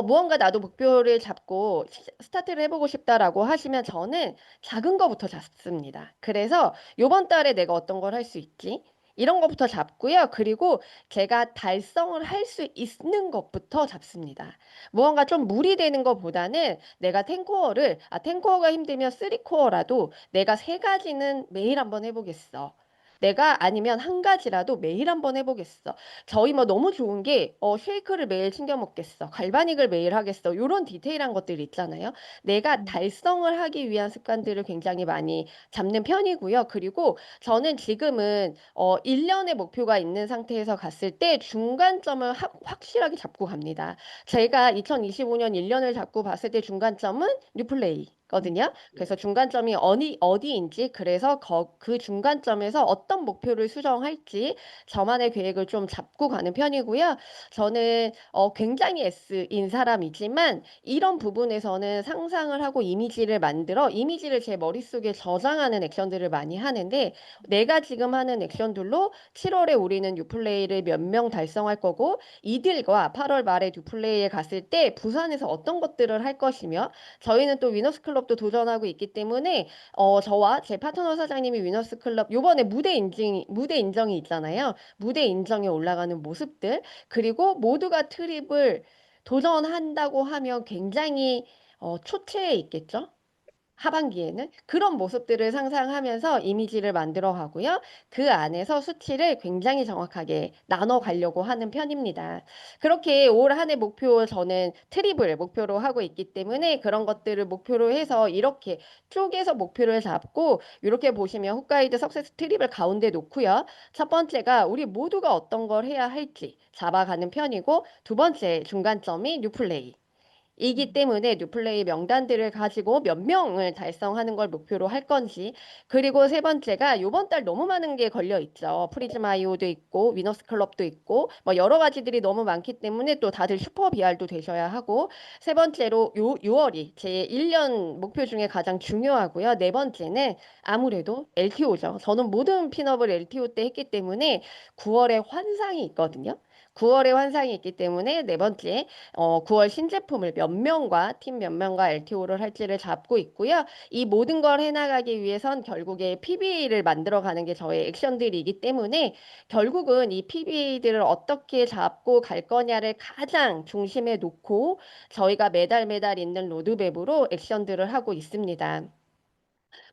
무언가 나도 목표를 잡고 스타트를 해보고 싶다라고 하시면 저는 작은 거부터 잡습니다. 그래서 요번 달에 내가 어떤 걸 할 수 있지? 이런 것부터 잡고요. 그리고 제가 달성을 할 수 있는 것부터 잡습니다. 무언가 좀 무리되는 것보다는 내가 10코어가 힘들면 3코어라도 내가 세 가지는 매일 한번 해보겠어. 내가 아니면 한 가지라도 매일 한번 해보겠어. 저희 뭐 너무 좋은 게 쉐이크를 매일 챙겨 먹겠어. 갈바닉을 매일 하겠어. 요런 디테일한 것들 있잖아요. 내가 달성을 하기 위한 습관들을 굉장히 많이 잡는 편이고요. 그리고 저는 지금은 1년의 목표가 있는 상태에서 갔을 때 중간점을 확실하게 잡고 갑니다. 제가 2025년 1년을 잡고 봤을 때 중간점은 뉴플레이. 거든요. 그래서 중간점이 어디인지, 그래서 그 중간점에서 어떤 목표를 수정할지 저만의 계획을 좀 잡고 가는 편이고요. 저는 굉장히 S인 사람이지만 이런 부분에서는 상상을 하고 이미지를 만들어 이미지를 제 머릿속에 저장하는 액션들을 많이 하는데, 내가 지금 하는 액션들로 7월에 우리는 뉴플레이를 몇 명 달성할 거고, 이들과 8월 말에 뉴플레이에 갔을 때 부산에서 어떤 것들을 할 것이며, 저희는 또 위너스 클럽도 도전하고 있기 때문에 저와 제 파트너 사장님이 위너스 클럽 요번에 무대 인정이 있잖아요. 무대 인정에 올라가는 모습들, 그리고 모두가 트립을 도전한다고 하면 굉장히 초췌해 있겠죠? 하반기에는 그런 모습들을 상상하면서 이미지를 만들어 가고요. 그 안에서 수치를 굉장히 정확하게 나눠 가려고 하는 편입니다. 그렇게 올 한 해 목표, 저는 트립을 목표로 하고 있기 때문에 그런 것들을 목표로 해서 이렇게 쪼개서 목표를 잡고, 이렇게 보시면 홋카이도 석세스 트립을 가운데 놓고요. 첫 번째가 우리 모두가 어떤 걸 해야 할지 잡아가는 편이고, 두 번째 중간점이 뉴플레이. 이기 때문에 뉴플레이 명단들을 가지고 몇 명을 달성하는 걸 목표로 할 건지, 그리고 세 번째가 요번 달 너무 많은 게 걸려 있죠. 프리즈마이오도 있고 위너스 클럽도 있고 뭐 여러 가지들이 너무 많기 때문에 또 다들 슈퍼 BR도 되셔야 하고, 세 번째로 6월이 제 1년 목표 중에 가장 중요하고요. 네 번째는 아무래도 LTO죠. 저는 모든 핀업을 LTO 때 했기 때문에 9월에 환상이 있거든요. 9월에 환상이 있기 때문에 네 번째 9월 신제품을 팀 몇 명과 LTO를 할지를 잡고 있고요. 이 모든 걸 해나가기 위해선 결국에 PBA를 만들어가는 게 저의 액션들이기 때문에, 결국은 이 PBA들을 어떻게 잡고 갈 거냐를 가장 중심에 놓고 저희가 매달 있는 로드맵으로 액션들을 하고 있습니다.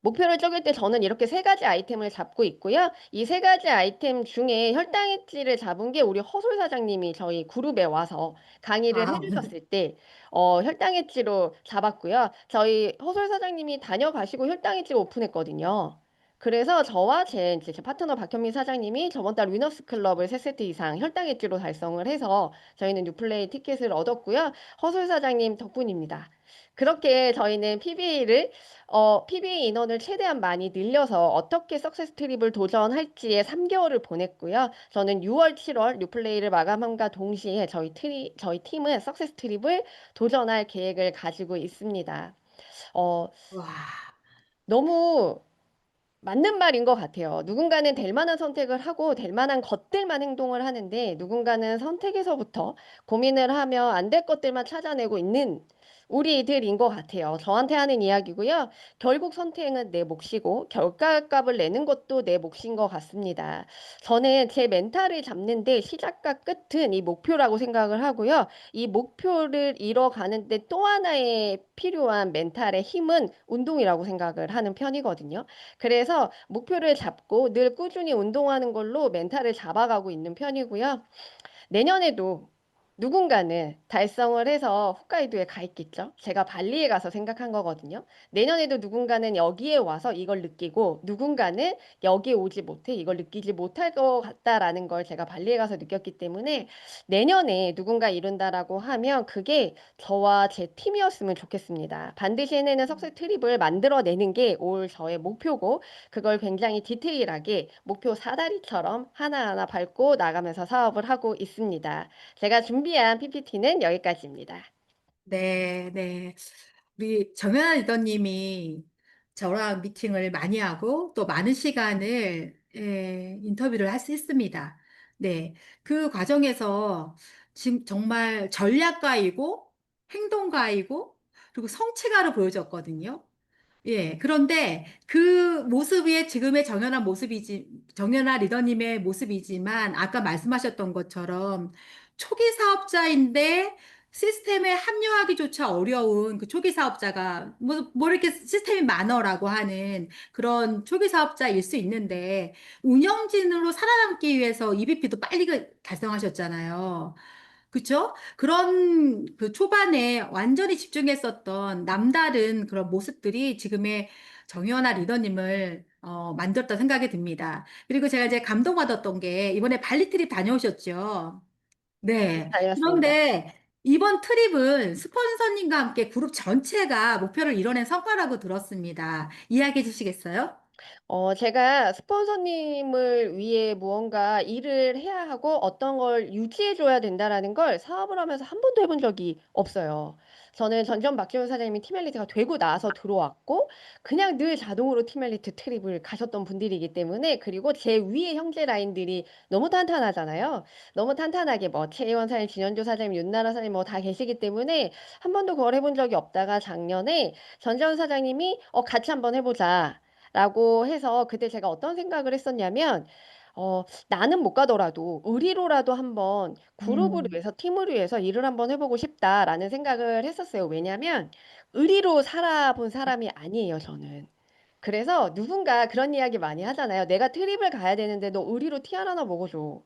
목표를 적을 때 저는 이렇게 세 가지 아이템을 잡고 있고요. 이 세 가지 아이템 중에 혈당액지를 잡은 게 우리 허솔 사장님이 저희 그룹에 와서 강의를 아, 해주셨을 때 혈당액지로 잡았고요. 저희 허솔 사장님이 다녀가시고 혈당액지 오픈했거든요. 그래서 저와 제 파트너 박현민 사장님이 저번 달 위너스 클럽을 3세트 이상 혈당액지로 달성을 해서 저희는 뉴플레이 티켓을 얻었고요. 허솔 사장님 덕분입니다. 그렇게 저희는 PBA 인원을 최대한 많이 늘려서 어떻게 석세스 트립을 도전할지에 3개월을 보냈고요. 저는 6월, 7월 뉴플레이를 마감함과 동시에 저희 팀은 석세스 트립을 도전할 계획을 가지고 있습니다. 어, 와. 너무 맞는 말인 것 같아요. 누군가는 될 만한 선택을 하고 될 만한 것들만 행동을 하는데, 누군가는 선택에서부터 고민을 하며 안 될 것들만 찾아내고 있는 우리들인 것 같아요. 저한테 하는 이야기고요. 결국 선택은 내 몫이고 결과값을 내는 것도 내 몫인 것 같습니다. 저는 제 멘탈을 잡는데 시작과 끝은 이 목표라고 생각을 하고요. 이 목표를 이뤄가는데 또 하나의 필요한 멘탈의 힘은 운동이라고 생각을 하는 편이거든요. 그래서 목표를 잡고 늘 꾸준히 운동하는 걸로 멘탈을 잡아가고 있는 편이고요. 내년에도 누군가는 달성을 해서 홋카이도에 가 있겠죠. 제가 발리에 가서 생각한 거거든요. 내년에도 누군가는 여기에 와서 이걸 느끼고 누군가는 여기에 오지 못해 이걸 느끼지 못할 것 같다라는 걸 제가 발리에 가서 느꼈기 때문에 내년에 누군가 이룬다라고 하면 그게 저와 제 팀이었으면 좋겠습니다. 반드시 해내는 석색 트립을 만들어내는 게 올 저의 목표고 그걸 굉장히 디테일하게 목표 사다리처럼 하나하나 밟고 나가면서 사업을 하고 있습니다. 제가 준비한 PPT는 여기까지입니다. 네, 네. 우리 정연아 리더님이 저랑 미팅을 많이 하고 또 많은 시간을 인터뷰를 할 수 있습니다. 네. 그 과정에서 지금 정말 전략가이고 행동가이고 그리고 성취가를 보여줬거든요. 예. 그런데 그 모습이 지금의 정연아 리더님의 모습이지만 아까 말씀하셨던 것처럼 초기 사업자인데 시스템에 합류하기조차 어려운 그 초기 사업자가 뭐 이렇게 시스템이 많어라고 하는 그런 초기 사업자일 수 있는데 운영진으로 살아남기 위해서 EVP도 빨리 달성하셨잖아요. 그쵸? 그런 그 초반에 완전히 집중했었던 남다른 그런 모습들이 지금의 정연아 리더님을 만들었다 생각이 듭니다. 그리고 제가 이제 감동받았던 게 이번에 발리 트립 다녀오셨죠? 네. 다녔습니다. 그런데 이번 트립은 스폰서님과 함께 그룹 전체가 목표를 이뤄낸 성과라고 들었습니다. 이야기해 주시겠어요? 제가 스폰서님을 위해 무언가 일을 해야 하고 어떤 걸 유지해줘야 된다라는 걸 사업을 하면서 한 번도 해본 적이 없어요. 저는 전전 박지훈 사장님이 팀엘리트가 되고 나서 들어왔고, 그냥 늘 자동으로 팀엘리트 트립을 가셨던 분들이기 때문에, 그리고 제 위에 형제 라인들이 너무 탄탄하잖아요. 너무 탄탄하게 뭐, 최혜원 사장님, 진현조 사장님, 윤나라 사장님 뭐 다 계시기 때문에 한 번도 그걸 해본 적이 없다가 작년에 전재원 사장님이 같이 한번 해보자. 라고 해서 그때 제가 어떤 생각을 했었냐면 나는 못 가더라도 의리로라도 한번 그룹을 음, 위해서 팀을 위해서 일을 한번 해보고 싶다라는 생각을 했었어요. 왜냐하면 의리로 살아본 사람이 아니에요, 저는. 그래서 누군가 그런 이야기 많이 하잖아요. 내가 트립을 가야 되는데 너 의리로 티 하나 먹어줘.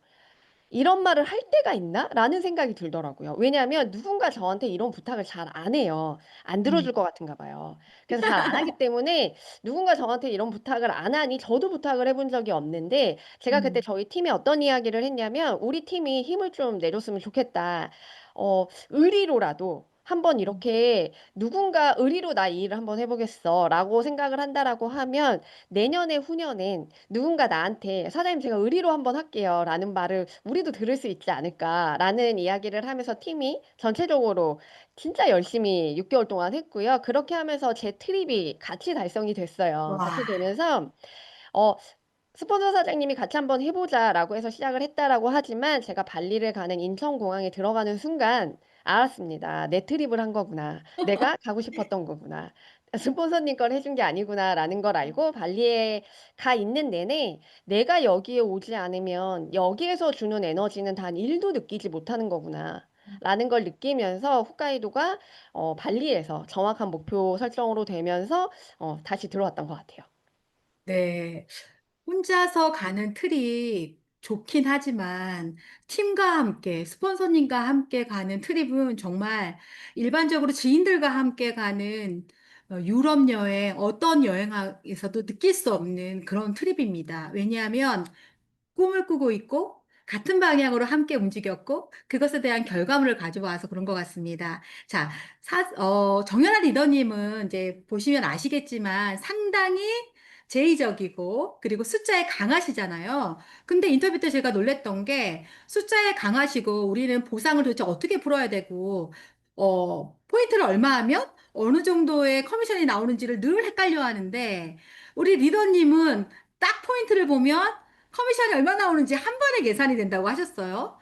이런 말을 할 때가 있나? 라는 생각이 들더라고요. 왜냐하면 누군가 저한테 이런 부탁을 잘 안 해요. 안 음, 들어줄 것 같은가 봐요. 그래서 잘 안 하기 때문에 누군가 저한테 이런 부탁을 안 하니 저도 부탁을 해본 적이 없는데 제가 그때 음, 저희 팀에 어떤 이야기를 했냐면 우리 팀이 힘을 좀 내줬으면 좋겠다. 의리로라도 한번 음, 이렇게 누군가 의리로 나 이 일을 한번 해보겠어 라고 생각을 한다라고 하면 내년에 후년엔 누군가 나한테 사장님 제가 의리로 한번 할게요 라는 말을 우리도 들을 수 있지 않을까라는 이야기를 하면서 팀이 전체적으로 진짜 열심히 6개월 동안 했고요. 그렇게 하면서 제 트립이 같이 달성이 됐어요. 같이 와, 되면서 어, 스폰서 사장님이 같이 한번 해보자라고 해서 시작을 했다라고 하지만 제가 발리를 가는 인천공항에 들어가는 순간 알았습니다. 내 트립을 한 거구나. 내가 가고 싶었던 거구나. 스폰서님 걸 해준 게 아니구나라는 걸 알고 발리에 가 있는 내내 내가 여기에 오지 않으면 여기에서 주는 에너지는 단 1도 느끼지 못하는 거구나. 라는 걸 느끼면서 홋카이도가 발리에서 정확한 목표 설정으로 되면서 다시 들어왔던 것 같아요. 네. 혼자서 가는 트립 좋긴 하지만 팀과 함께, 스폰서님과 함께 가는 트립은 정말 일반적으로 지인들과 함께 가는 유럽 여행, 어떤 여행에서도 느낄 수 없는 그런 트립입니다. 왜냐하면 꿈을 꾸고 있고 같은 방향으로 함께 움직였고 그것에 대한 결과물을 가져와서 그런 것 같습니다. 자, 정연아 리더님은 이제 보시면 아시겠지만 상당히 제의적이고 그리고 숫자에 강하시잖아요. 근데 인터뷰 때 제가 놀랬던 게 숫자에 강하시고 우리는 보상을 도대체 어떻게 풀어야 되고 포인트를 얼마 하면 어느 정도의 커미션이 나오는지를 늘 헷갈려 하는데 우리 리더님은 딱 포인트를 보면 커미션이 얼마 나오는지 한 번에 계산이 된다고 하셨어요.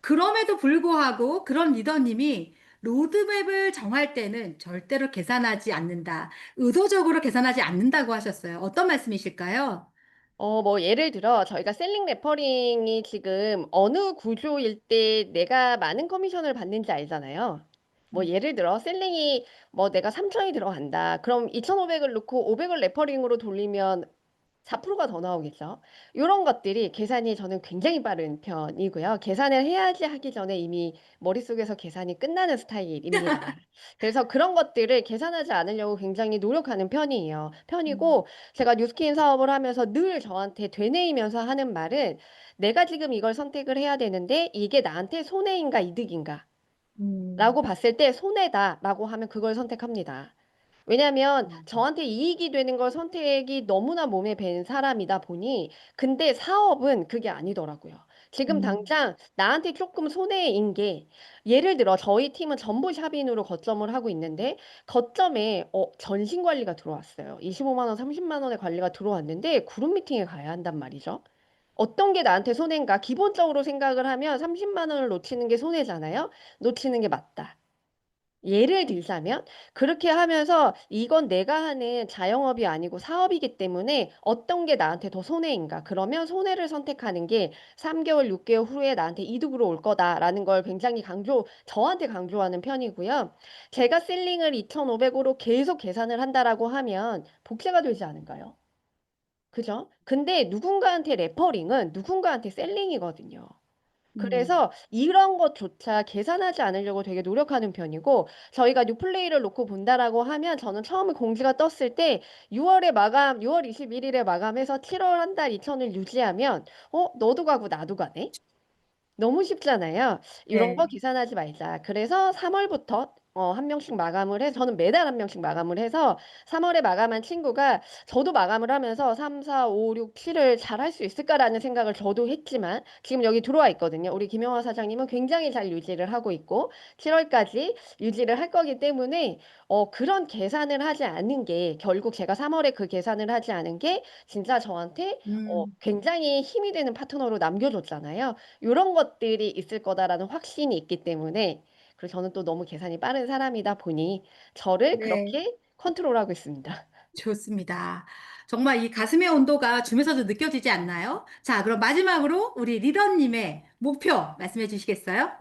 그럼에도 불구하고 그런 리더님이 로드맵을 정할 때는 절대로 계산하지 않는다. 의도적으로 계산하지 않는다고 하셨어요. 어떤 말씀이실까요? 뭐, 예를 들어, 저희가 셀링 레퍼링이 지금 어느 구조일 때 내가 많은 커미션을 받는지 알잖아요. 뭐, 예를 들어, 셀링이 뭐 내가 3천이 들어간다. 그럼 2,500을 넣고 500을 레퍼링으로 돌리면 4%가 더 나오겠죠. 요런 것들이 계산이 저는 굉장히 빠른 편이고요. 계산을 해야지 하기 전에 이미 머릿속에서 계산이 끝나는 스타일입니다. 그래서 그런 것들을 계산하지 않으려고 굉장히 노력하는 편이고 제가 뉴스킨 사업을 하면서 늘 저한테 되뇌이면서 하는 말은 내가 지금 이걸 선택을 해야 되는데 이게 나한테 손해인가 이득인가? 라고 음, 봤을 때 손해다라고 하면 그걸 선택합니다. 왜냐하면 저한테 이익이 되는 걸 선택이 너무나 몸에 밴 사람이다 보니 근데 사업은 그게 아니더라고요. 지금 음, 당장 나한테 조금 손해인 게 예를 들어 저희 팀은 전부 샵인으로 거점을 하고 있는데 거점에 전신 관리가 들어왔어요. 25만 원, 30만 원의 관리가 들어왔는데 그룹 미팅에 가야 한단 말이죠. 어떤 게 나한테 손해인가? 기본적으로 생각을 하면 30만 원을 놓치는 게 손해잖아요. 놓치는 게 맞다. 예를 들자면 그렇게 하면서 이건 내가 하는 자영업이 아니고 사업이기 때문에 어떤 게 나한테 더 손해인가? 그러면 손해를 선택하는 게 3개월, 6개월 후에 나한테 이득으로 올 거다라는 걸 굉장히 저한테 강조하는 편이고요. 제가 셀링을 2,500으로 계속 계산을 한다라고 하면 복제가 되지 않을까요? 그죠? 근데 누군가한테 레퍼링은 누군가한테 셀링이거든요. 음, 그래서 이런 것조차 계산하지 않으려고 되게 노력하는 편이고 저희가 뉴플레이를 놓고 본다라고 하면 저는 처음에 공지가 떴을 때 6월에 마감, 6월 21일에 마감해서 7월 한 달 2천을 유지하면 너도 가고 나도 가네? 너무 쉽잖아요. 이런 거 네. 계산하지 말자. 그래서 3월부터 한 명씩 마감을 해 저는 매달 한 명씩 마감을 해서 3월에 마감한 친구가 저도 마감을 하면서 3, 4, 5, 6, 7을 잘 할 수 있을까라는 생각을 저도 했지만 지금 여기 들어와 있거든요. 우리 김영화 사장님은 굉장히 잘 유지를 하고 있고 7월까지 유지를 할 거기 때문에 그런 계산을 하지 않는 게 결국 제가 3월에 그 계산을 하지 않은 게 진짜 저한테 음, 굉장히 힘이 되는 파트너로 남겨줬잖아요. 요런 것들이 있을 거다라는 확신이 있기 때문에 그리고 저는 또 너무 계산이 빠른 사람이다 보니 저를 네. 그렇게 컨트롤하고 있습니다. 좋습니다. 정말 이 가슴의 온도가 줌에서도 느껴지지 않나요? 자, 그럼 마지막으로 우리 리더님의 목표 말씀해 주시겠어요?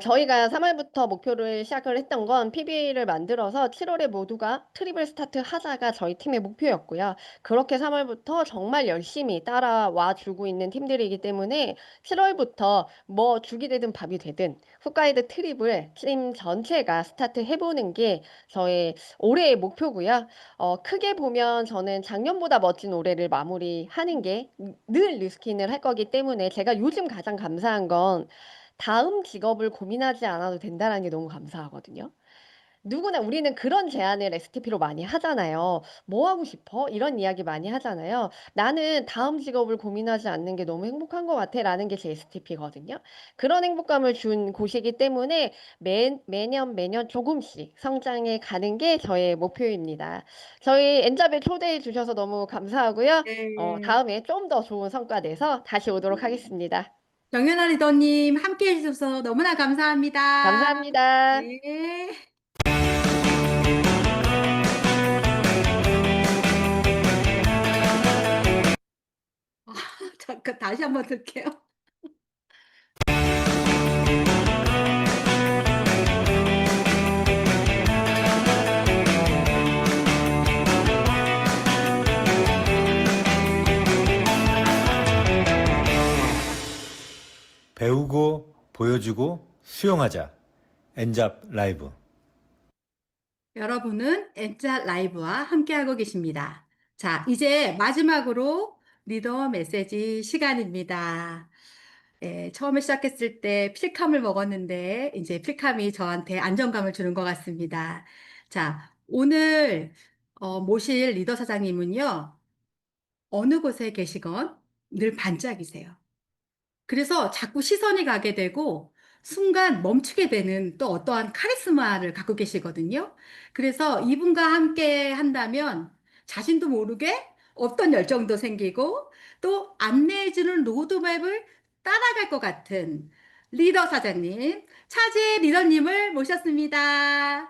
저희가 3월부터 목표를 시작을 했던 건 PB를 만들어서 7월에 모두가 트리플 스타트 하자가 저희 팀의 목표였고요. 그렇게 3월부터 정말 열심히 따라와 주고 있는 팀들이기 때문에 7월부터 뭐 죽이 되든 밥이 되든 훅가이드 트립을 팀 전체가 스타트 해보는 게 저의 올해의 목표고요. 크게 보면 저는 작년보다 멋진 올해를 마무리하는 게 늘 뉴스킨을 할 거기 때문에 제가 요즘 가장 감사한 건 다음 직업을 고민하지 않아도 된다는 게 너무 감사하거든요. 누구나 우리는 그런 제안을 STP로 많이 하잖아요. "뭐 하고 싶어?" 이런 이야기 많이 하잖아요. "나는 다음 직업을 고민하지 않는 게 너무 행복한 것 같아."라는 게 제 STP거든요. 그런 행복감을 준 곳이기 때문에 매년 조금씩 성장해 가는 게 저의 목표입니다. 저희 엔잡에 초대해 주셔서 너무 감사하고요. 네. 다음에 좀 더 좋은 성과 내서 다시 오도록 하겠습니다. 정연아 리더님 함께 해주셔서 너무나 감사합니다. 감사합니다. 네. 잠깐 다시 한번 들게요. 배우고 보여주고 수용하자. 엔잡 라이브. 여러분은 엔짜 라이브와 함께하고 계십니다. 자, 이제 마지막으로 리더 메시지 시간입니다. 처음에 시작했을 때 필감을 먹었는데, 이제 필감이 저한테 안정감을 주는 것 같습니다. 자, 오늘 모실 리더 사장님은요, 어느 곳에 계시건 늘 반짝이세요. 그래서 자꾸 시선이 가게 되고 순간 멈추게 되는 또 어떠한 카리스마를 갖고 계시거든요. 그래서 이분과 함께 한다면 자신도 모르게 어떤 열정도 생기고 또 안내해주는 로드맵을 따라갈 것 같은 리더 사장님, 차지 리더님을 모셨습니다.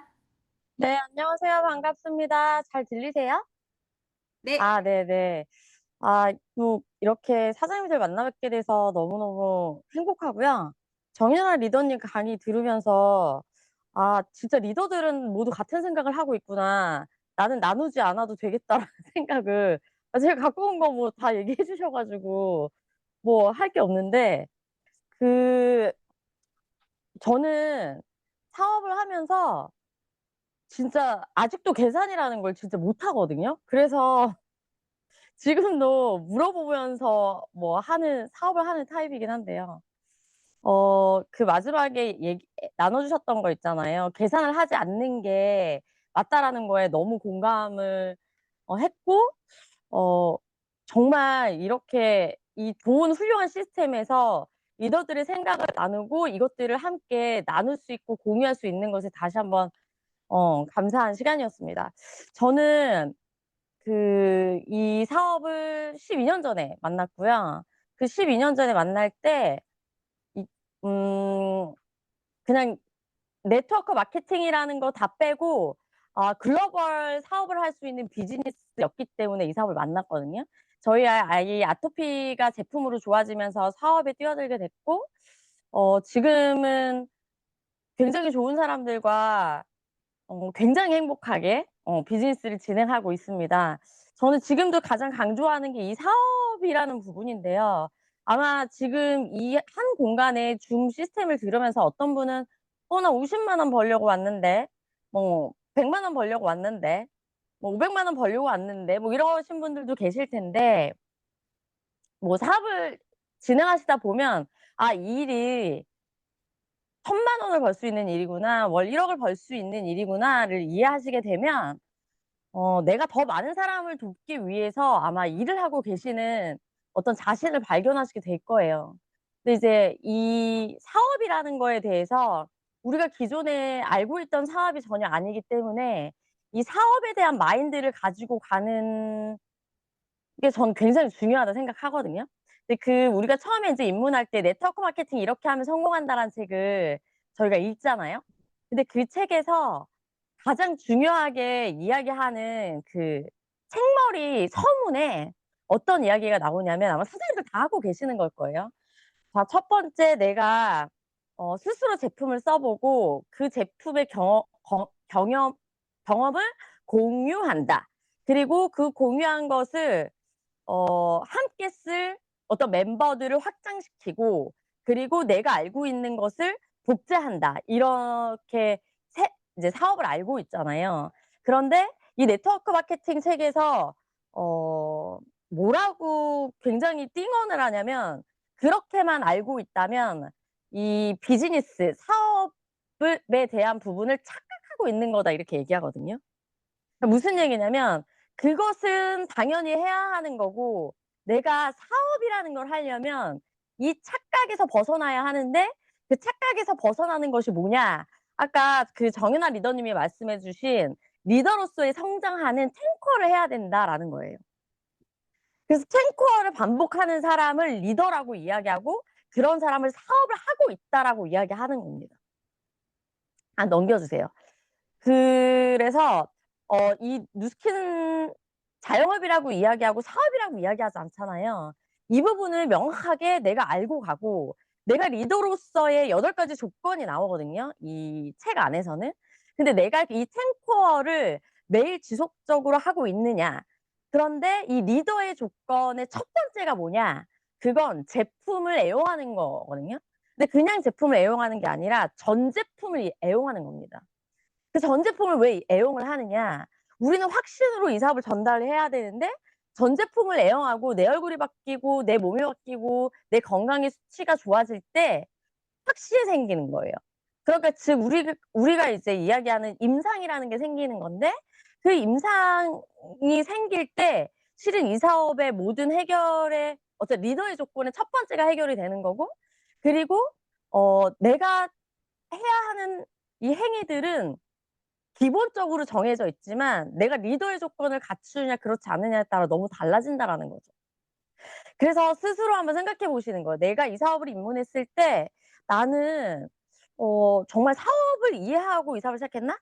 네, 안녕하세요. 반갑습니다. 잘 들리세요? 네. 아, 네네. 또 이렇게 사장님들 만나뵙게 돼서 너무너무 행복하고요. 정연아 리더님 강의 들으면서, 진짜 리더들은 모두 같은 생각을 하고 있구나. 나는 나누지 않아도 되겠다라는 생각을 제가 갖고 온 거 뭐 다 얘기해 주셔가지고 뭐 할 게 없는데, 그 저는 사업을 하면서 진짜 아직도 계산이라는 걸 진짜 못하거든요. 그래서 지금도 물어보면서 뭐 사업을 하는 타입이긴 한데요. 그 마지막에 나눠 주셨던 거 있잖아요. 계산을 하지 않는 게 맞다라는 거에 너무 공감을 했고, 어 정말 이렇게 이 좋은 훌륭한 시스템에서 리더들의 생각을 나누고 이것들을 함께 나눌 수 있고 공유할 수 있는 것에 다시 한번 감사한 시간이었습니다. 저는 이 사업을 12년 전에 만났고요. 그 12년 전에 만날 때 이 그냥 네트워크 마케팅이라는 거 다 빼고 글로벌 사업을 할 수 있는 비즈니스였기 때문에 이 사업을 만났거든요. 저희 아이 아토피가 제품으로 좋아지면서 사업에 뛰어들게 됐고, 지금은 굉장히 좋은 사람들과 굉장히 행복하게 비즈니스를 진행하고 있습니다. 저는 지금도 가장 강조하는 게 이 사업이라는 부분인데요. 아마 지금 이 한 공간에 줌 시스템을 들으면서 어떤 분은 나 50만 원 벌려고 왔는데, 뭐 100만 원 벌려고 왔는데, 뭐 500만 원 벌려고 왔는데, 뭐 이러신 분들도 계실 텐데, 뭐 사업을 진행하시다 보면 이 일이 1,000만 원을 벌 수 있는 일이구나, 월 1억을 벌 수 있는 일이구나를 이해하시게 되면 내가 더 많은 사람을 돕기 위해서 아마 일을 하고 계시는 어떤 자신을 발견하시게 될 거예요. 근데 이제 이 사업이라는 거에 대해서 우리가 기존에 알고 있던 사업이 전혀 아니기 때문에 이 사업에 대한 마인드를 가지고 가는 게 전 굉장히 중요하다 생각하거든요. 근데 우리가 처음에 인제 입문할 때 "네트워크 마케팅 이렇게 하면 성공한다."라는 책을 저희가 읽잖아요. 근데 그 책에서 가장 중요하게 이야기하는 책머리 서문에 어떤 이야기가 나오냐면, 아마 선생님들 다 하고 계시는 걸 거예요. 자, 첫 번째, 내가 스스로 제품을 써 보고 그 제품의 경험을 공유한다. 그리고 그 공유한 것을 함께 쓸 어떤 멤버들을 확장시키고, 그리고 내가 알고 있는 것을 복제한다. 이렇게 이제 사업을 알고 있잖아요. 그런데 이 네트워크 마케팅 책에서 뭐라고 굉장히 띵언을 하냐면, 그렇게만 알고 있다면 이 비즈니스 사업에 대한 부분을 착각하고 있는 거다, 이렇게 얘기하거든요. 그러니까 무슨 얘기냐면, 그것은 당연히 해야 하는 거고, 내가 사업이라는 걸 하려면 이 착각에서 벗어나야 하는데, 그 착각에서 벗어나는 것이 뭐냐? 아까 정연아 리더님이 말씀해 주신 "리더로서의 성장하는 탱커를 해야 된다."라는 거예요. 그래서 탱커를 반복하는 사람을 리더라고 이야기하고, 그런 사람을 "사업을 하고 있다."라고 이야기하는 겁니다. 넘겨 주세요. 그래서 이 뉴스킨은 자영업이라고 이야기하고 사업이라고 이야기하지 않잖아요. 이 부분을 명확하게 내가 알고 가고, 내가 리더로서의 8가지 조건이 나오거든요, 이 책 안에서는. 근데 내가 이 탱커를 매일 지속적으로 하고 있느냐. 그런데 이 리더의 조건의 첫 번째가 뭐냐? 그건 제품을 애용하는 거거든요. 근데 그냥 제품을 애용하는 게 아니라 전 제품을 애용하는 겁니다. 그 전 제품을 왜 애용을 하느냐? 우리는 확신으로 이 사업을 전달을 해야 되는데, 전 제품을 애용하고 내 얼굴이 바뀌고 내 몸이 바뀌고 내 건강의 수치가 좋아질 때 확신이 생기는 거예요. 그러니까 즉 우리가 이제 이야기하는 임상이라는 게 생기는 건데, 그 임상이 생길 때 실은 이 사업의 모든 해결의 어떤 리더의 조건의 첫 번째가 해결이 되는 거고, 그리고 내가 해야 하는 이 행위들은 기본적으로 정해져 있지만 내가 리더의 조건을 갖추느냐 그렇지 않느냐에 따라 너무 달라진다라는 거죠. 그래서 스스로 한번 생각해 보시는 거예요. 내가 이 사업을 입문했을 때 나는 정말 사업을 이해하고 이 사업을 시작했나?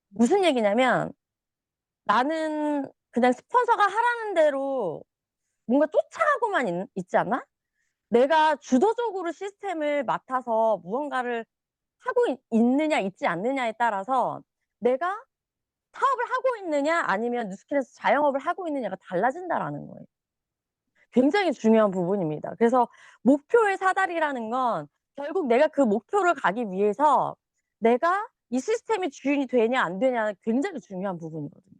무슨 얘기냐면, 나는 그냥 스폰서가 하라는 대로 뭔가 쫓아가고만 있지 않나? 내가 주도적으로 시스템을 맡아서 무언가를 하고 있느냐 있지 않느냐에 따라서 내가 사업을 하고 있느냐 아니면 뉴스킨에서 자영업을 하고 있느냐가 달라진다라는 거예요. 굉장히 중요한 부분입니다. 그래서 목표의 사다리라는 건 결국 내가 그 목표를 가기 위해서 내가 이 시스템의 주인이 되냐 안 되냐는 굉장히 중요한 부분이거든요.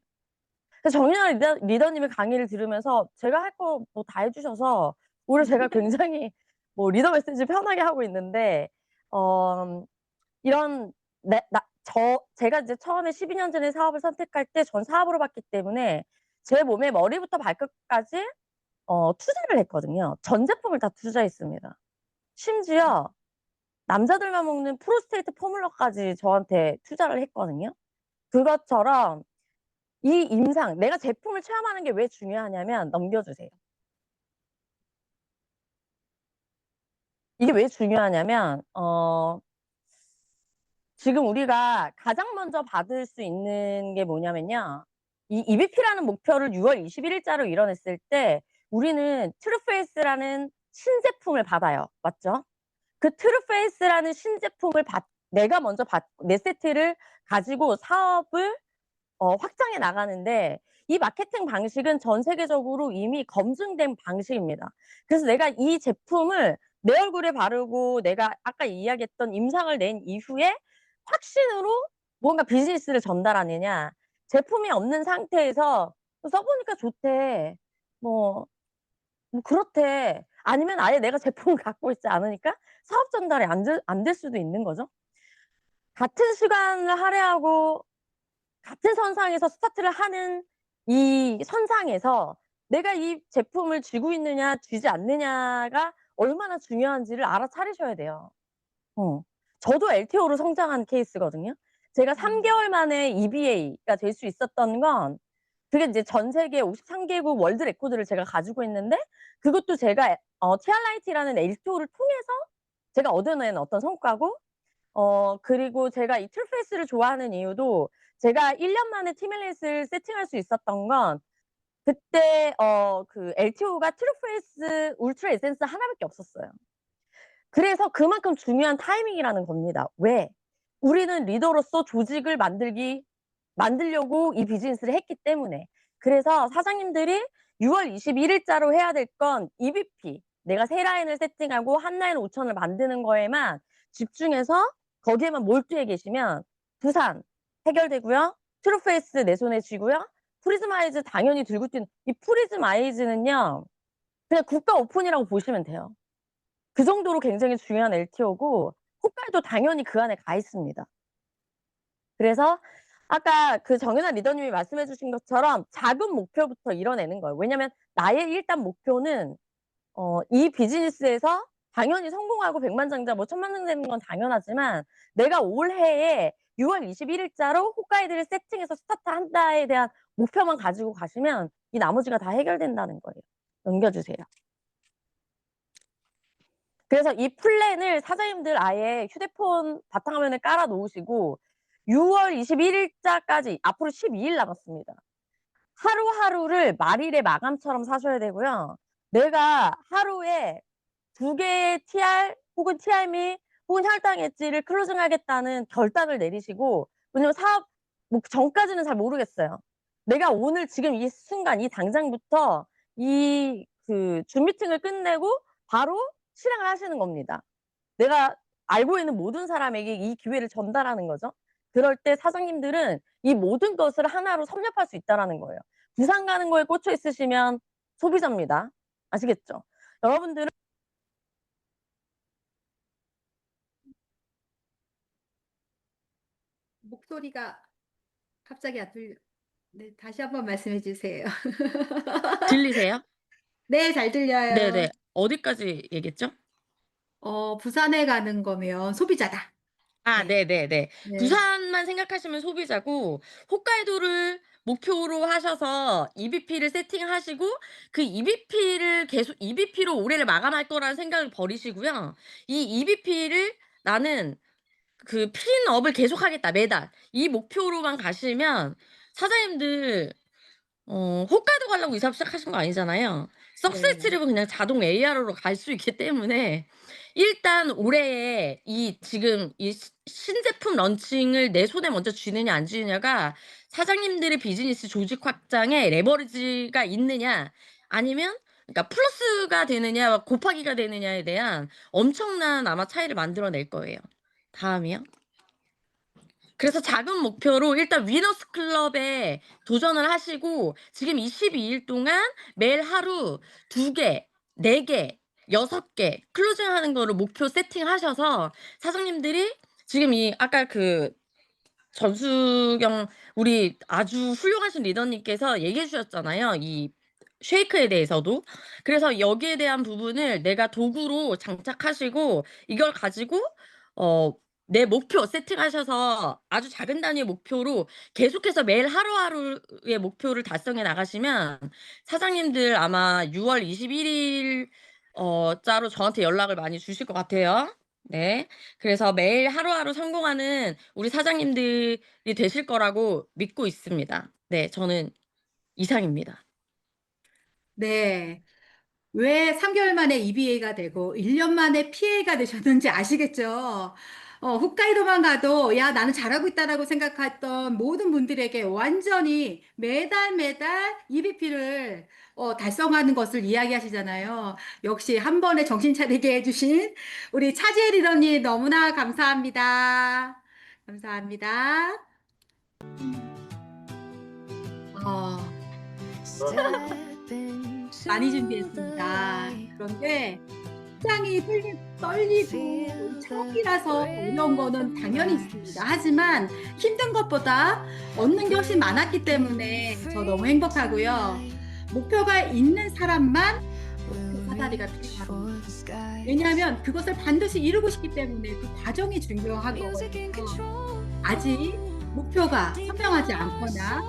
그래서 정연아 리더님의 강의를 들으면서 제가 할 거 뭐 다 해 주셔서 오히려 제가 굉장히 뭐 리더 메시지 편하게 하고 있는데 이런 제가 이제 처음에 12년 전에 사업을 선택할 때 전 사업으로 봤기 때문에 제 몸에 머리부터 발끝까지 투자를 했거든요. 전 제품을 다 투자했습니다. 심지어 남자들만 먹는 프로스테이트 포뮬러까지 저한테 투자를 했거든요. 그것처럼 이 임상 내가 제품을 체험하는 게 왜 중요하냐면 넘겨주세요. 이게 왜 중요하냐면 지금 우리가 가장 먼저 받을 수 있는 게 뭐냐면요. 이 EBP라는 목표를 6월 21일자로 이뤄냈을 때 우리는 트루페이스라는 신제품을 받아요. 맞죠? 그 트루페이스라는 신제품을 내가 먼저 내 세트를 가지고 사업을 확장해 나가는데 이 마케팅 방식은 전 세계적으로 이미 검증된 방식입니다. 그래서 내가 이 제품을 내 얼굴에 바르고 내가 아까 이야기했던 임상을 낸 이후에 확신으로 뭔가 비즈니스를 전달하느냐, 제품이 없는 상태에서 써보니까 좋대, 뭐 그렇대, 아니면 아예 내가 제품을 갖고 있지 않으니까 사업 전달이 안 될 수도 있는 거죠. 같은 시간을 할애하고 같은 선상에서 스타트를 하는 이 선상에서 내가 이 제품을 쥐고 있느냐 쥐지 않느냐가 얼마나 중요한지를 알아차리셔야 돼요. 저도 LTO로 성장한 케이스거든요. 제가 3개월 만에 EBA가 될 수 있었던 건 그게 이제 전 세계 53개국 월드 레코드를 제가 가지고 있는데 그것도 제가 TRIT라는 LTO를 통해서 제가 얻어낸 어떤 성과고 그리고 제가 이 툴페이스를 좋아하는 이유도 제가 1년 만에 티밀릿을 세팅할 수 있었던 건 그때 그 LTO가 트루페이스 울트라 에센스 하나밖에 없었어요. 그래서 그만큼 중요한 타이밍이라는 겁니다. 왜? 우리는 리더로서 조직을 만들려고 이 비즈니스를 했기 때문에. 그래서 사장님들이 6월 21일자로 해야 될 건 EBP, 내가 세 라인을 세팅하고 한 라인 5천을 만드는 거에만 집중해서 거기에만 몰두해 계시면 부산 해결되고요. 트루페이스 내 손에 쥐고요. 프리즘 아이즈 당연히 들고 뛰는 이 프리즘 아이즈는요. 그냥 국가 오픈이라고 보시면 돼요. 그 정도로 굉장히 중요한 LTO고 홋카이도 당연히 그 안에 가 있습니다. 그래서 아까 그 정연아 리더님이 말씀해 주신 것처럼 작은 목표부터 이뤄내는 거예요. 왜냐면 나의 일단 목표는 이 비즈니스에서 당연히 성공하고 백만장자 뭐 천만장 되는 건 당연하지만 내가 올해에 6월 21일자로 홋카이도를 세팅해서 스타트한다에 대한 목표만 가지고 가시면 이 나머지가 다 해결된다는 거예요. 넘겨주세요. 그래서 이 플랜을 사장님들 아예 휴대폰 바탕화면에 깔아 놓으시고 6월 21일자까지 앞으로 12일 남았습니다. 하루하루를 말일의 마감처럼 사셔야 되고요. 내가 하루에 2개의 TR 혹은 TR미 혹은 혈당 엣지를 클로징하겠다는 결단을 내리시고 왜냐면 사업 전까지는 잘 모르겠어요. 내가 오늘 지금 이 순간 이 당장부터 이 그 줌 미팅을 끝내고 바로 실행을 하시는 겁니다. 내가 알고 있는 모든 사람에게 이 기회를 전달하는 거죠. 그럴 때 사장님들은 이 모든 것을 하나로 섭렵할 수 있다라는 거예요. 부산 가는 거에 꽂혀 있으시면 소비자입니다. 아시겠죠? 여러분들은 목소리가 갑자기 안 들려. 네, 다시 한번 말씀해 주세요. 들리세요? 네, 잘 들려요. 네네. 어디까지 얘기했죠? 부산에 가는 거면 소비자다. 아 네. 네네네. 네. 부산만 생각하시면 소비자고 홋카이도를 목표로 하셔서 EBP를 세팅하시고 그 EBP를 계속 EBP로 올해를 마감할 거라는 생각을 버리시고요. 이 EBP를 나는 그 핀업을 계속하겠다 매달 이 목표로만 가시면 사장님들 홋카이도 가려고 이 사업 시작하신 거 아니잖아요. 석세스 네. 트립은 그냥 자동 AR로 갈 수 있기 때문에 일단 올해에 이 지금 이 신제품 런칭을 내 손에 먼저 쥐느냐 안 쥐느냐가 사장님들의 비즈니스 조직 확장에 레버리지가 있느냐, 아니면 그러니까 플러스가 되느냐, 곱하기가 되느냐에 대한 엄청난 아마 차이를 만들어낼 거예요. 다음이요. 그래서 작은 목표로 일단 위너스 클럽에 도전을 하시고 지금 22일 동안 매일 하루 2개, 4개, 6개 클로징하는 거를 목표 세팅하셔서 사장님들이 지금 이 아까 그 전수경 우리 아주 훌륭하신 리더님께서 얘기해 주셨잖아요. 이 쉐이크에 대해서도. 그래서 여기에 대한 부분을 내가 도구로 장착하시고 이걸 가지고 내 목표 세팅하셔서 아주 작은 단위의 목표로 계속해서 매일 하루하루의 목표를 달성해 나가시면 사장님들 아마 6월 21일 자로 저한테 연락을 많이 주실 것 같아요. 네. 그래서 매일 하루하루 성공하는 우리 사장님들이 되실 거라고 믿고 있습니다. 네, 저는 이상입니다. 네. 왜 3개월 만에 EBA가 되고 1년 만에 PA가 되셨는지 아시겠죠? 홋카이도만 가도 야, 나는 잘하고 있다라고 생각했던 모든 분들에게 완전히 매달 매달 EBP를 달성하는 것을 이야기하시잖아요. 역시 한 번에 정신 차리게 해주신 우리 차지혜 리더님 너무나 감사합니다. 감사합니다. 어, 많이 준비했습니다. 그런데 심장이 떨리고 처음이라서 어려운 거는 당연히 있습니다. 하지만 힘든 것보다 얻는 게 훨씬 많았기 때문에 저 너무 행복하고요. 목표가 있는 사람만 그 사다리가 필요합니다. 왜냐하면 그것을 반드시 이루고 싶기 때문에 그 과정이 중요한 거거든요. 아직 목표가 선명하지 않거나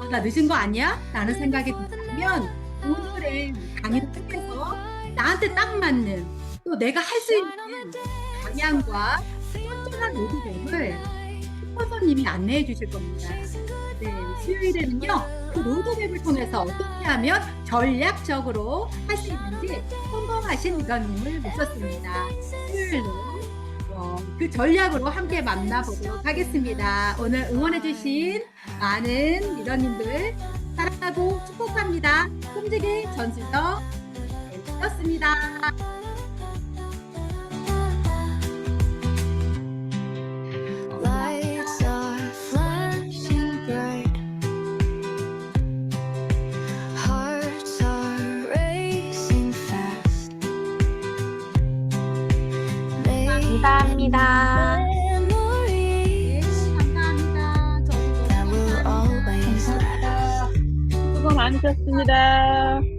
나 늦은 거 아니야? 라는 생각이 든다면 오늘의 강의를 통해서 나한테 딱 맞는 또 내가 할 수 있는 방향과 현존한 로드맵을 스폰서님이 안내해 주실 겁니다. 네, 수요일에는요, 그 로드맵을 통해서 어떻게 하면 전략적으로 할 수 있는지 성공하신 리더님을 모셨습니다. 수요일로 그 전략으로 함께 만나보도록 하겠습니다. 오늘 응원해주신 많은 리더님들 사랑하고 축복합니다. 홈즈기 전수정 였습니다. Lights are flashing bright, hearts are racing fast. 감사합니다. Memories 감사합니다. 저희도 that will always last. 수고 많으셨습니다.